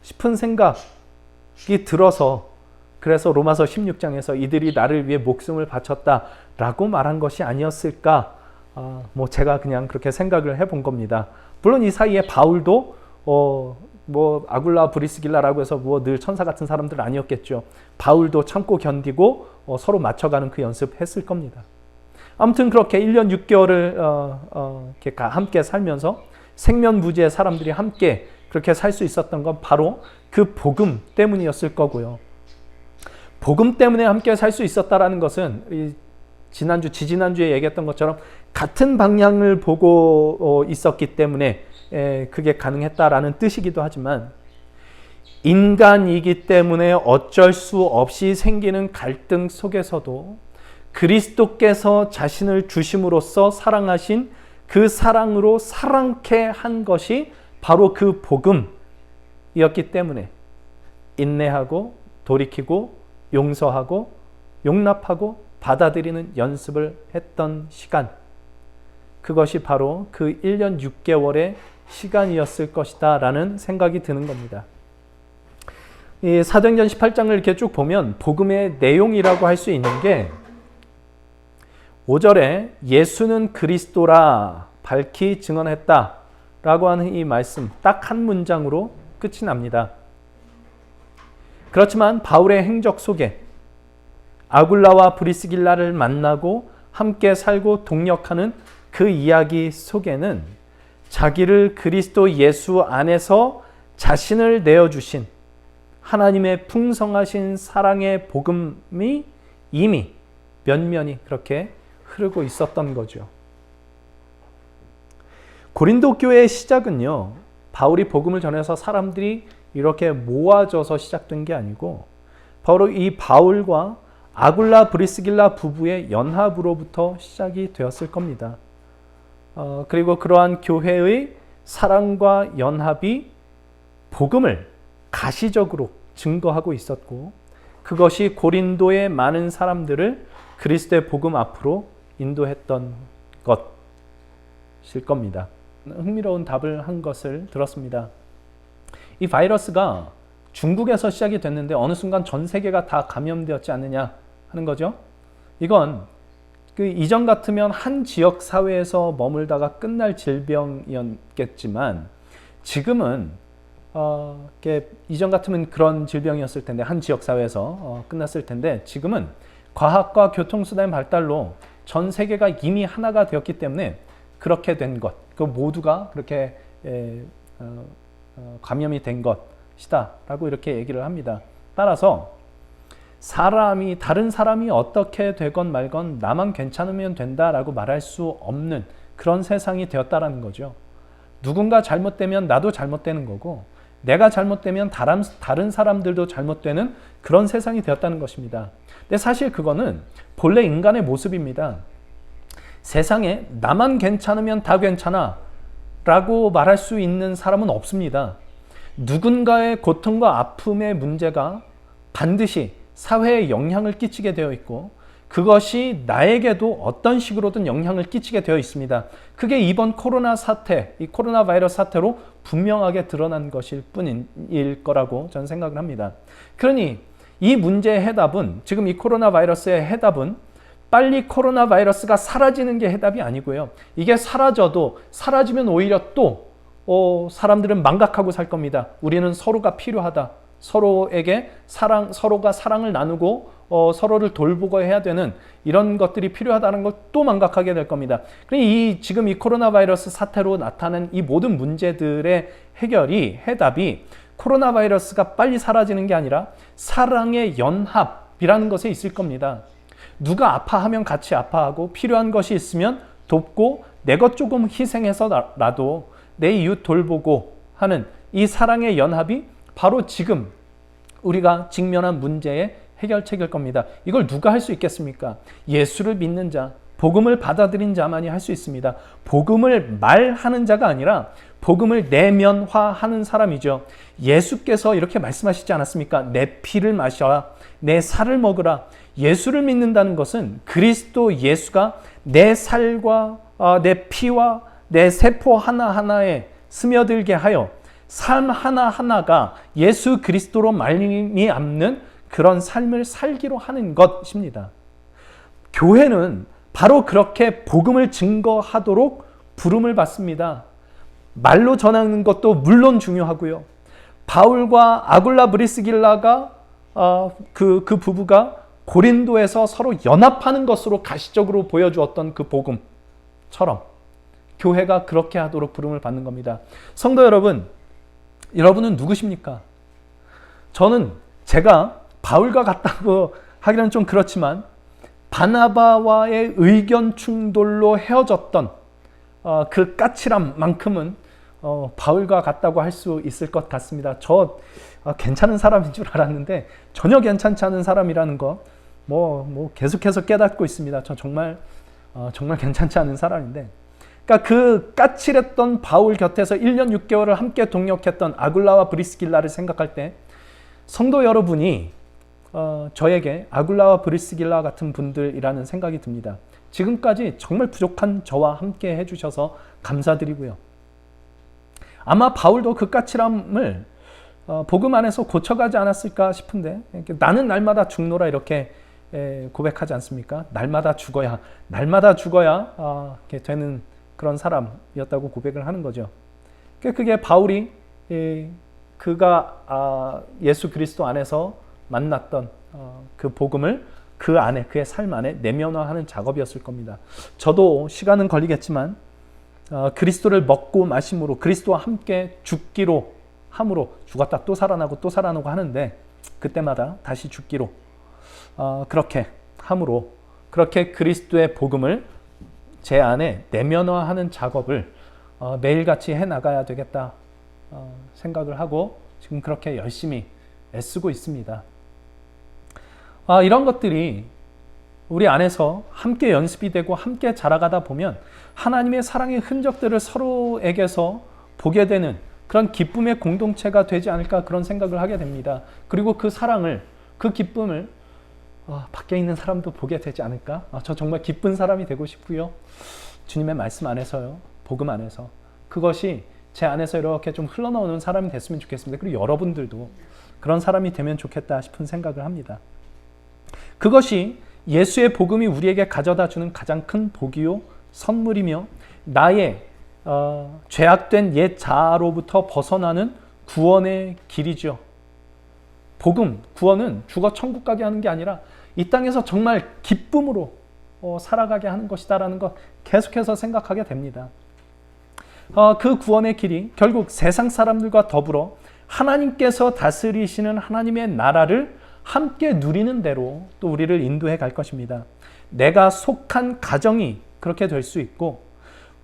싶은 생각이 들어서 그래서 로마서 16장에서 이들이 나를 위해 목숨을 바쳤다라고 말한 것이 아니었을까? 제가 그냥 그렇게 생각을 해본 겁니다. 물론 이 사이에 바울도 아굴라 브리스길라라고 해서 늘 천사 같은 사람들 아니었겠죠. 바울도 참고 견디고 서로 맞춰가는 그 연습했을 겁니다. 아무튼 그렇게 1년 6개월을 함께 살면서 생면부지의 사람들이 함께 그렇게 살 수 있었던 건 바로 그 복음 때문이었을 거고요. 복음 때문에 함께 살 수 있었다라는 것은 지지난주에 얘기했던 것처럼 같은 방향을 보고 있었기 때문에 그게 가능했다라는 뜻이기도 하지만 인간이기 때문에 어쩔 수 없이 생기는 갈등 속에서도 그리스도께서 자신을 주심으로써 사랑하신 그 사랑으로 사랑케 한 것이 바로 그 복음이었기 때문에 인내하고 돌이키고 용서하고 용납하고 받아들이는 연습을 했던 시간, 그것이 바로 그 1년 6개월의 시간이었을 것이다 라는 생각이 드는 겁니다. 이 사도행전 18장을 이렇게 쭉 보면 복음의 내용이라고 할 수 있는 게 5절에 예수는 그리스도라 밝히 증언했다 라고 하는 이 말씀 딱 한 문장으로 끝이 납니다. 그렇지만 바울의 행적 속에 아굴라와 브리스길라를 만나고 함께 살고 동력하는 그 이야기 속에는 자기를 그리스도 예수 안에서 자신을 내어주신 하나님의 풍성하신 사랑의 복음이 이미 면면이 그렇게 흐르고 있었던 거죠. 고린도 교회의 시작은요, 바울이 복음을 전해서 사람들이 이렇게 모아져서 시작된 게 아니고 바로 이 바울과 아굴라 브리스길라 부부의 연합으로부터 시작이 되었을 겁니다. 그리고 그러한 교회의 사랑과 연합이 복음을 가시적으로 증거하고 있었고 그것이 고린도의 많은 사람들을 그리스도의 복음 앞으로 인도했던 것일 겁니다. 흥미로운 답을 한 것을 들었습니다. 이 바이러스가 중국에서 시작이 됐는데 어느 순간 전 세계가 다 감염되었지 않느냐 하는 거죠. 이건 이전 같으면 한 지역 사회에서 머물다가 끝날 질병이었겠지만 지금은 이전 같으면 그런 질병이었을 텐데 한 지역 사회에서 끝났을 텐데 지금은 과학과 교통수단의 발달로 전 세계가 이미 하나가 되었기 때문에 그렇게 된 것, 그 모두가 그렇게 감염이 된 것이다 라고 이렇게 얘기를 합니다. 따라서 다른 사람이 어떻게 되건 말건 나만 괜찮으면 된다라고 말할 수 없는 그런 세상이 되었다라는 거죠. 누군가 잘못되면 나도 잘못되는 거고 내가 잘못되면 다른 사람들도 잘못되는 그런 세상이 되었다는 것입니다. 근데 사실 그거는 본래 인간의 모습입니다. 세상에 나만 괜찮으면 다 괜찮아 라고 말할 수 있는 사람은 없습니다. 누군가의 고통과 아픔의 문제가 반드시 사회에 영향을 끼치게 되어 있고 그것이 나에게도 어떤 식으로든 영향을 끼치게 되어 있습니다. 그게 이번 코로나 사태, 이 코로나 바이러스 사태로 분명하게 드러난 것일 뿐일 거라고 저는 생각을 합니다. 그러니 이 문제의 해답은, 지금 이 코로나 바이러스의 해답은 빨리 코로나 바이러스가 사라지는 게 해답이 아니고요. 이게 사라지면 오히려 또 사람들은 망각하고 살 겁니다. 우리는 서로가 필요하다. 서로에게 서로가 사랑을 나누고 서로를 돌보고 해야 되는 이런 것들이 필요하다는 걸 또 망각하게 될 겁니다. 지금 이 코로나 바이러스 사태로 나타난 이 모든 문제들의 해답이 코로나 바이러스가 빨리 사라지는 게 아니라 사랑의 연합이라는 것에 있을 겁니다. 누가 아파하면 같이 아파하고 필요한 것이 있으면 돕고 내 것 조금 희생해서라도 내 이웃 돌보고 하는 이 사랑의 연합이 바로 지금 우리가 직면한 문제의 해결책일 겁니다. 이걸 누가 할 수 있겠습니까? 예수를 믿는 자, 복음을 받아들인 자만이 할 수 있습니다. 복음을 말하는 자가 아니라 복음을 내면화하는 사람이죠. 예수께서 이렇게 말씀하시지 않았습니까? 내 피를 마셔라, 내 살을 먹으라. 예수를 믿는다는 것은 그리스도 예수가 내 살과 내 피와 내 세포 하나하나에 스며들게 하여 삶 하나하나가 예수 그리스도로 말미암는 그런 삶을 살기로 하는 것입니다. 교회는 바로 그렇게 복음을 증거하도록 부름을 받습니다. 말로 전하는 것도 물론 중요하고요. 바울과 아굴라 브리스길라가 그 부부가 고린도에서 서로 연합하는 것으로 가시적으로 보여주었던 그 복음처럼 교회가 그렇게 하도록 부름을 받는 겁니다. 성도 여러분, 여러분은 누구십니까? 저는 제가 바울과 같다고 하기는 좀 그렇지만 바나바와의 의견 충돌로 헤어졌던 그 까칠함만큼은 바울과 같다고 할 수 있을 것 같습니다. 저 괜찮은 사람인 줄 알았는데 전혀 괜찮지 않은 사람이라는 거 계속해서 깨닫고 있습니다. 저 정말 괜찮지 않은 사람인데, 그러니까 그 까칠했던 바울 곁에서 1년 6개월을 함께 동역했던 아굴라와 브리스길라를 생각할 때 성도 여러분이 저에게 아굴라와 브리스길라 같은 분들이라는 생각이 듭니다. 지금까지 정말 부족한 저와 함께 해주셔서 감사드리고요. 아마 바울도 그 까칠함을 복음 안에서 고쳐가지 않았을까 싶은데, 나는 날마다 죽노라 이렇게 고백하지 않습니까? 날마다 죽어야 이렇게 되는 그런 사람이었다고 고백을 하는 거죠. 그게 바울이 그가 예수 그리스도 안에서 만났던 그 복음을 그 안에, 그의 삶 안에 내면화하는 작업이었을 겁니다. 저도 시간은 걸리겠지만 그리스도를 먹고 마심으로 그리스도와 함께 죽기로 함으로 죽었다 또 살아나고 또 살아나고 하는데, 그때마다 다시 죽기로 그렇게 함으로 그렇게 그리스도의 복음을 제 안에 내면화하는 작업을 매일같이 해나가야 되겠다 생각을 하고 지금 그렇게 열심히 애쓰고 있습니다. 이런 것들이 우리 안에서 함께 연습이 되고 함께 자라가다 보면 하나님의 사랑의 흔적들을 서로에게서 보게 되는 그런 기쁨의 공동체가 되지 않을까, 그런 생각을 하게 됩니다. 그리고 그 사랑을, 그 기쁨을 밖에 있는 사람도 보게 되지 않을까? 저 정말 기쁜 사람이 되고 싶고요. 주님의 말씀 안에서요, 복음 안에서 그것이 제 안에서 이렇게 좀 흘러나오는 사람이 됐으면 좋겠습니다. 그리고 여러분들도 그런 사람이 되면 좋겠다 싶은 생각을 합니다. 그것이 예수의 복음이 우리에게 가져다 주는 가장 큰 복이요 선물이며 나의 죄악된 옛 자아로부터 벗어나는 구원의 길이죠. 복음, 구원은 죽어 천국 가게 하는 게 아니라 이 땅에서 정말 기쁨으로 살아가게 하는 것이다라는 것 계속해서 생각하게 됩니다. 그 구원의 길이 결국 세상 사람들과 더불어 하나님께서 다스리시는 하나님의 나라를 함께 누리는 대로 또 우리를 인도해 갈 것입니다. 내가 속한 가정이 그렇게 될 수 있고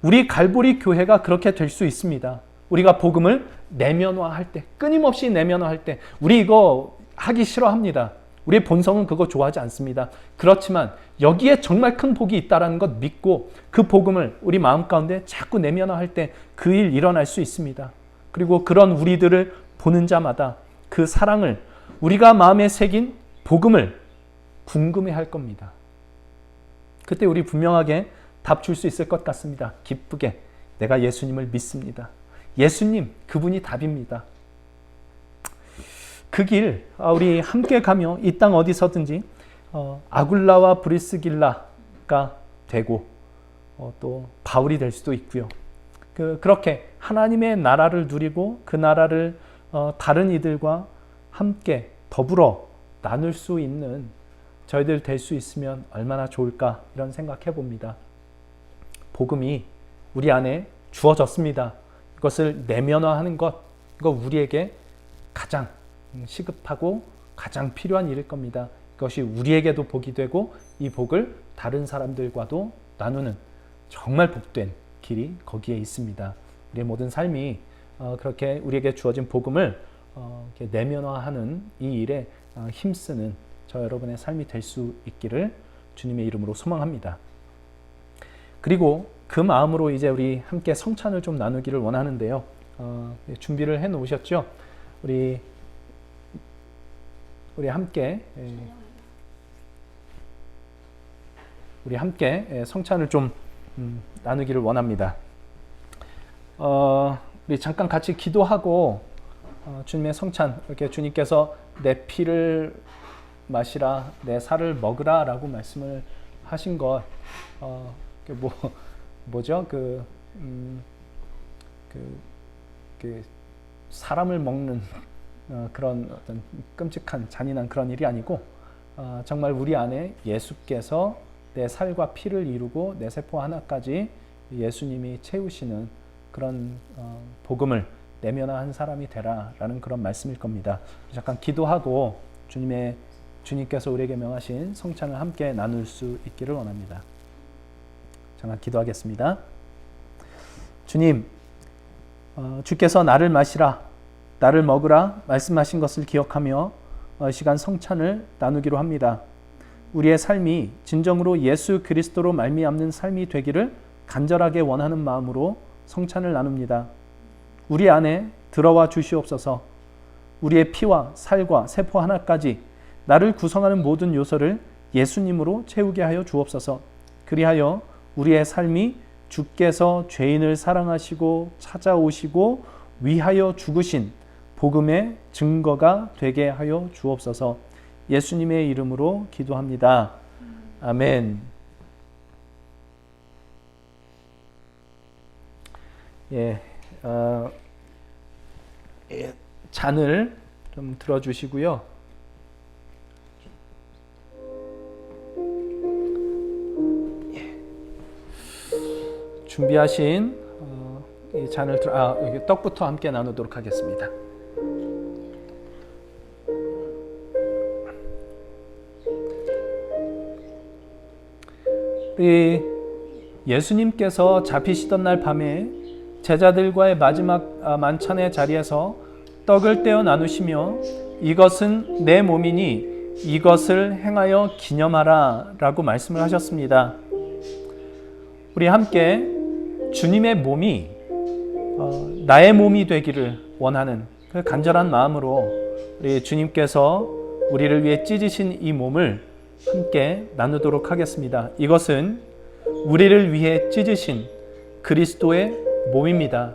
우리 갈보리 교회가 그렇게 될 수 있습니다. 우리가 복음을 내면화할 때, 끊임없이 내면화할 때, 우리 이거 하기 싫어합니다. 우리의 본성은 그거 좋아하지 않습니다. 그렇지만 여기에 정말 큰 복이 있다는 것 믿고 그 복음을 우리 마음 가운데 자꾸 내면화할 때 그 일 일어날 수 있습니다. 그리고 그런 우리들을 보는 자마다 그 사랑을, 우리가 마음에 새긴 복음을 궁금해할 겁니다. 그때 우리 분명하게 답 줄 수 있을 것 같습니다. 기쁘게 내가 예수님을 믿습니다. 예수님, 그분이 답입니다. 그 길 우리 함께 가며 이 땅 어디서든지 아굴라와 브리스길라가 되고 또 바울이 될 수도 있고요. 그렇게 하나님의 나라를 누리고 그 나라를 다른 이들과 함께 더불어 나눌 수 있는 저희들 될 수 있으면 얼마나 좋을까 이런 생각해 봅니다. 복음이 우리 안에 주어졌습니다. 이것을 내면화하는 것, 이거 우리에게 가장 시급하고 가장 필요한 일일 겁니다. 이것이 우리에게도 복이 되고 이 복을 다른 사람들과도 나누는 정말 복된 길이 거기에 있습니다. 우리의 모든 삶이 그렇게 우리에게 주어진 복음을 이렇게 내면화하는 이 일에 힘쓰는 저 여러분의 삶이 될 수 있기를 주님의 이름으로 소망합니다. 그리고 그 마음으로 이제 우리 함께 성찬을 좀 나누기를 원하는데요. 준비를 해 놓으셨죠? 우리 함께 성찬을 좀 나누기를 원합니다. 우리 잠깐 같이 기도하고 주님의 성찬, 이렇게 주님께서 내 피를 마시라, 내 살을 먹으라 라고 말씀을 하신 것, 뭐죠? 사람을 먹는 그런 어떤 끔찍한 잔인한 그런 일이 아니고 정말 우리 안에 예수께서 내 살과 피를 이루고 내 세포 하나까지 예수님이 채우시는 그런 복음을 내면화한 사람이 되라라는 그런 말씀일 겁니다. 잠깐 기도하고 주님께서 우리에게 명하신 성찬을 함께 나눌 수 있기를 원합니다. 잠깐 기도하겠습니다. 주님, 주께서 나를 마시라, 나를 먹으라 말씀하신 것을 기억하며 시간 성찬을 나누기로 합니다. 우리의 삶이 진정으로 예수 그리스도로 말미암는 삶이 되기를 간절하게 원하는 마음으로 성찬을 나눕니다. 우리 안에 들어와 주시옵소서. 우리의 피와 살과 세포 하나까지 나를 구성하는 모든 요소를 예수님으로 채우게 하여 주옵소서. 그리하여 우리의 삶이 주께서 죄인을 사랑하시고 찾아오시고 위하여 죽으신 복음의 증거가 되게 하여 주옵소서. 예수님의 이름으로 기도합니다. 아멘. 잔을 좀 들어주시고요. 준비하신 이 잔을 여기 떡부터 함께 나누도록 하겠습니다. 우리 예수님께서 잡히시던 날 밤에 제자들과의 마지막 만찬의 자리에서 떡을 떼어 나누시며 이것은 내 몸이니 이것을 행하여 기념하라 라고 말씀을 하셨습니다. 우리 함께 주님의 몸이 나의 몸이 되기를 원하는 그 간절한 마음으로 우리 주님께서 우리를 위해 찢으신 이 몸을 함께 나누도록 하겠습니다. 이것은 우리를 위해 찢으신 그리스도의 몸입니다.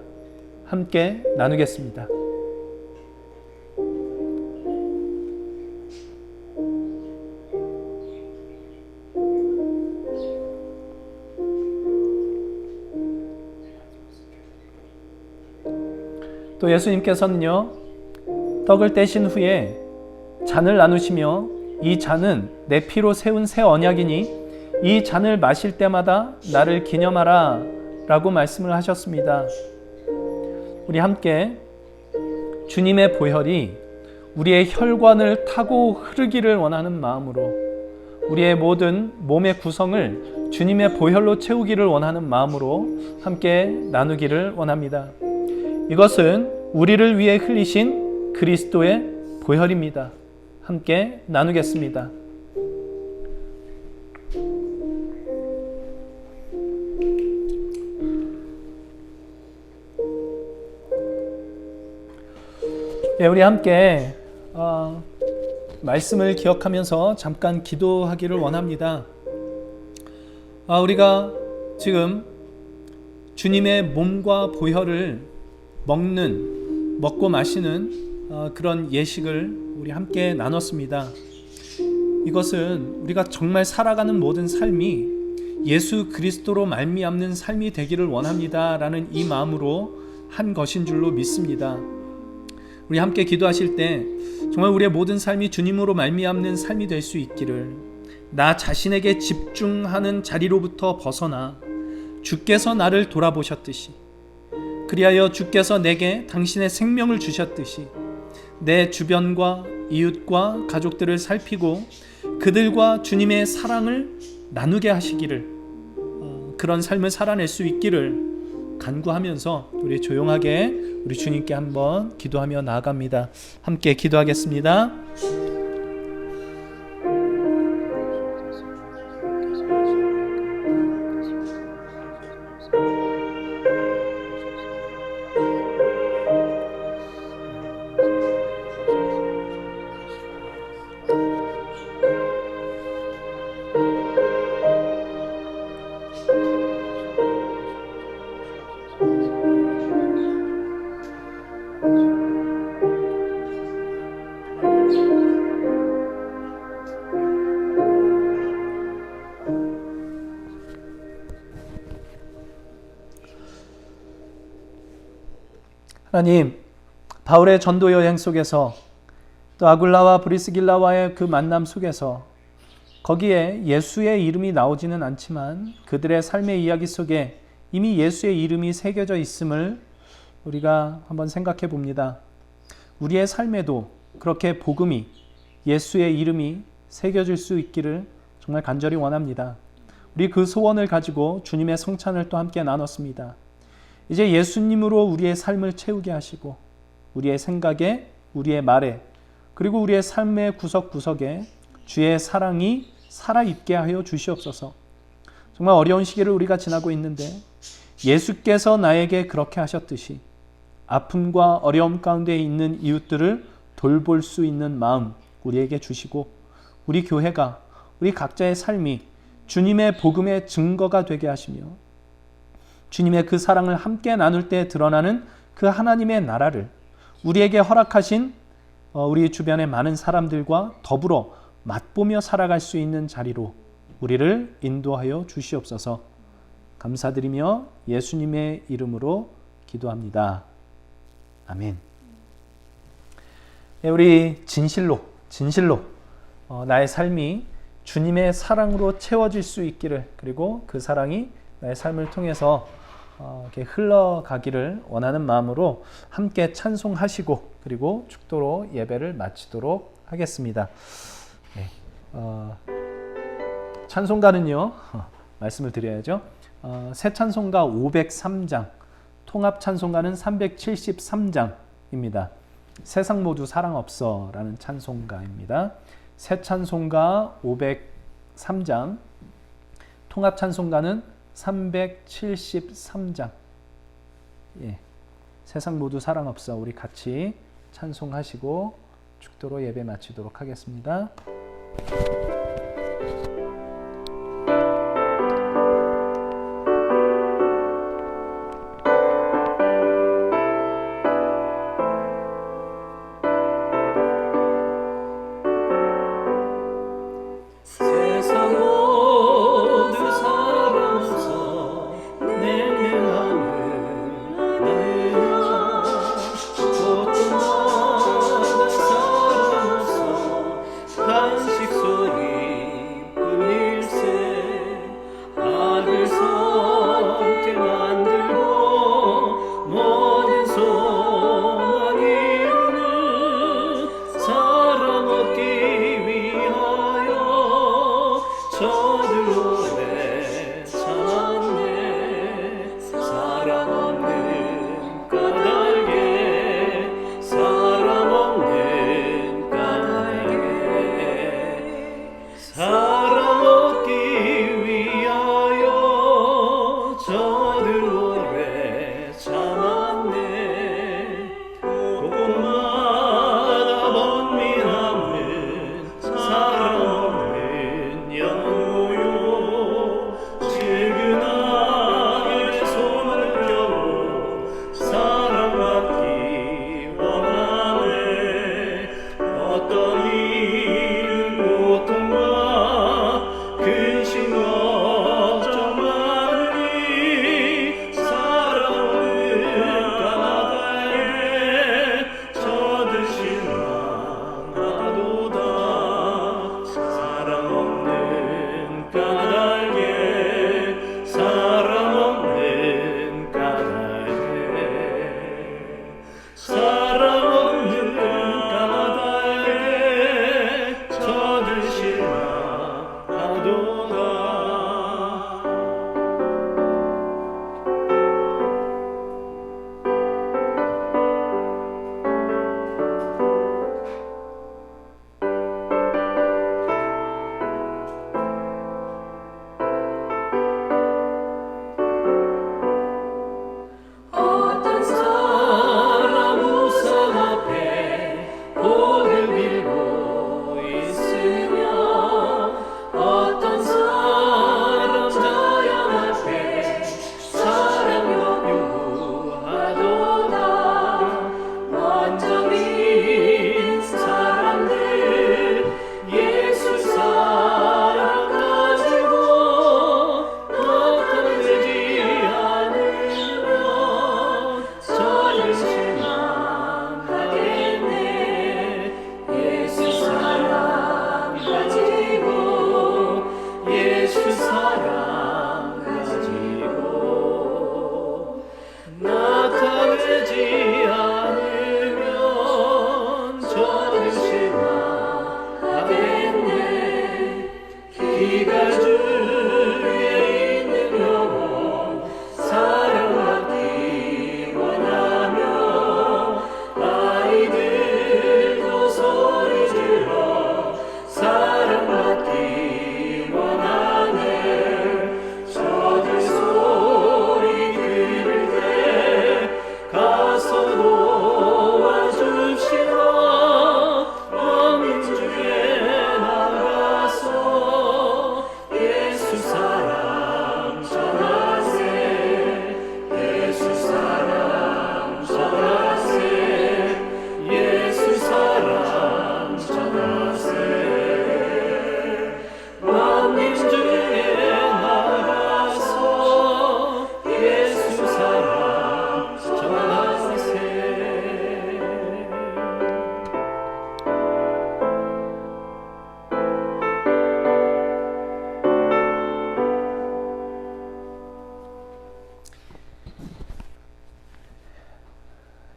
함께 나누겠습니다. 또 예수님께서는요, 떡을 떼신 후에 잔을 나누시며 이 잔은 내 피로 세운 새 언약이니 이 잔을 마실 때마다 나를 기념하라 라고 말씀을 하셨습니다. 우리 함께 주님의 보혈이 우리의 혈관을 타고 흐르기를 원하는 마음으로 우리의 모든 몸의 구성을 주님의 보혈로 채우기를 원하는 마음으로 함께 나누기를 원합니다. 이것은 우리를 위해 흘리신 그리스도의 보혈입니다. 함께 나누겠습니다. 우리 함께 말씀을 기억하면서 잠깐 기도하기를 원합니다. 우리가 지금 주님의 몸과 보혈을 먹고 마시는 그런 예식을 우리 함께 나눴습니다. 이것은 우리가 정말 살아가는 모든 삶이 예수 그리스도로 말미암는 삶이 되기를 원합니다 라는 이 마음으로 한 것인 줄로 믿습니다. 우리 함께 기도하실 때 정말 우리의 모든 삶이 주님으로 말미암는 삶이 될 수 있기를 나 자신에게 집중하는 자리로부터 벗어나 주께서 나를 돌아보셨듯이, 그리하여 주께서 내게 당신의 생명을 주셨듯이 내 주변과 이웃과 가족들을 살피고 그들과 주님의 사랑을 나누게 하시기를, 그런 삶을 살아낼 수 있기를 간구하면서 우리 조용하게 우리 주님께 한번 기도하며 나아갑니다. 함께 기도하겠습니다. 하나님, 바울의 전도 여행 속에서 또 아굴라와 브리스길라와의 그 만남 속에서 거기에 예수의 이름이 나오지는 않지만 그들의 삶의 이야기 속에 이미 예수의 이름이 새겨져 있음을 우리가 한번 생각해 봅니다. 우리의 삶에도 그렇게 복음이, 예수의 이름이 새겨질 수 있기를 정말 간절히 원합니다. 우리 그 소원을 가지고 주님의 성찬을 또 함께 나눴습니다. 이제 예수님으로 우리의 삶을 채우게 하시고 우리의 생각에, 우리의 말에, 그리고 우리의 삶의 구석구석에 주의 사랑이 살아있게 하여 주시옵소서. 정말 어려운 시기를 우리가 지나고 있는데 예수께서 나에게 그렇게 하셨듯이 아픔과 어려움 가운데 있는 이웃들을 돌볼 수 있는 마음 우리에게 주시고, 우리 교회가, 우리 각자의 삶이 주님의 복음의 증거가 되게 하시며 주님의 그 사랑을 함께 나눌 때 드러나는 그 하나님의 나라를 우리에게 허락하신 우리 주변의 많은 사람들과 더불어 맛보며 살아갈 수 있는 자리로 우리를 인도하여 주시옵소서. 감사드리며 예수님의 이름으로 기도합니다. 아멘. 네, 우리 진실로 나의 삶이 주님의 사랑으로 채워질 수 있기를, 그리고 그 사랑이 나의 삶을 통해서 이렇게 흘러가기를 원하는 마음으로 함께 찬송하시고 그리고 축도로 예배를 마치도록 하겠습니다. 네, 찬송가는요, 말씀을 드려야죠. 새 찬송가 503장, 통합 찬송가는 373장입니다. 세상 모두 사랑 없어 라는 찬송가입니다. 새 찬송가 503장, 통합 찬송가는 373장. 예, 세상 모두 사랑 없어. 우리 같이 찬송하시고 축도로 예배 마치도록 하겠습니다.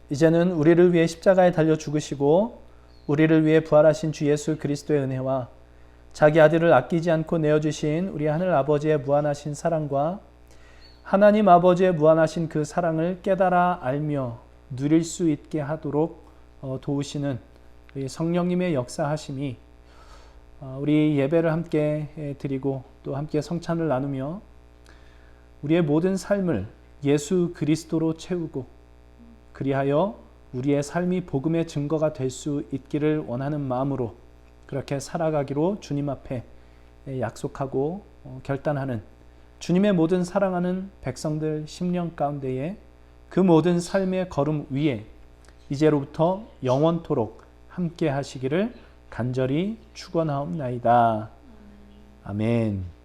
이제는 우리를 위해 십자가에 달려 죽으시고 우리를 위해 부활하신 주 예수 그리스도의 은혜와 자기 아들을 아끼지 않고 내어주신 우리 하늘 아버지의 무한하신 사랑과 하나님 아버지의 무한하신 그 사랑을 깨달아 알며 누릴 수 있게 하도록 도우시는 우리 성령님의 역사하심이 우리 예배를 함께 드리고 또 함께 성찬을 나누며 우리의 모든 삶을 예수 그리스도로 채우고 그리하여 우리의 삶이 복음의 증거가 될 수 있기를 원하는 마음으로 그렇게 살아가기로 주님 앞에 약속하고 결단하는 주님의 모든 사랑하는 백성들 심령 가운데에 그 모든 삶의 걸음 위에 이제로부터 영원토록 함께 하시기를 간절히 축원하옵나이다. 아멘.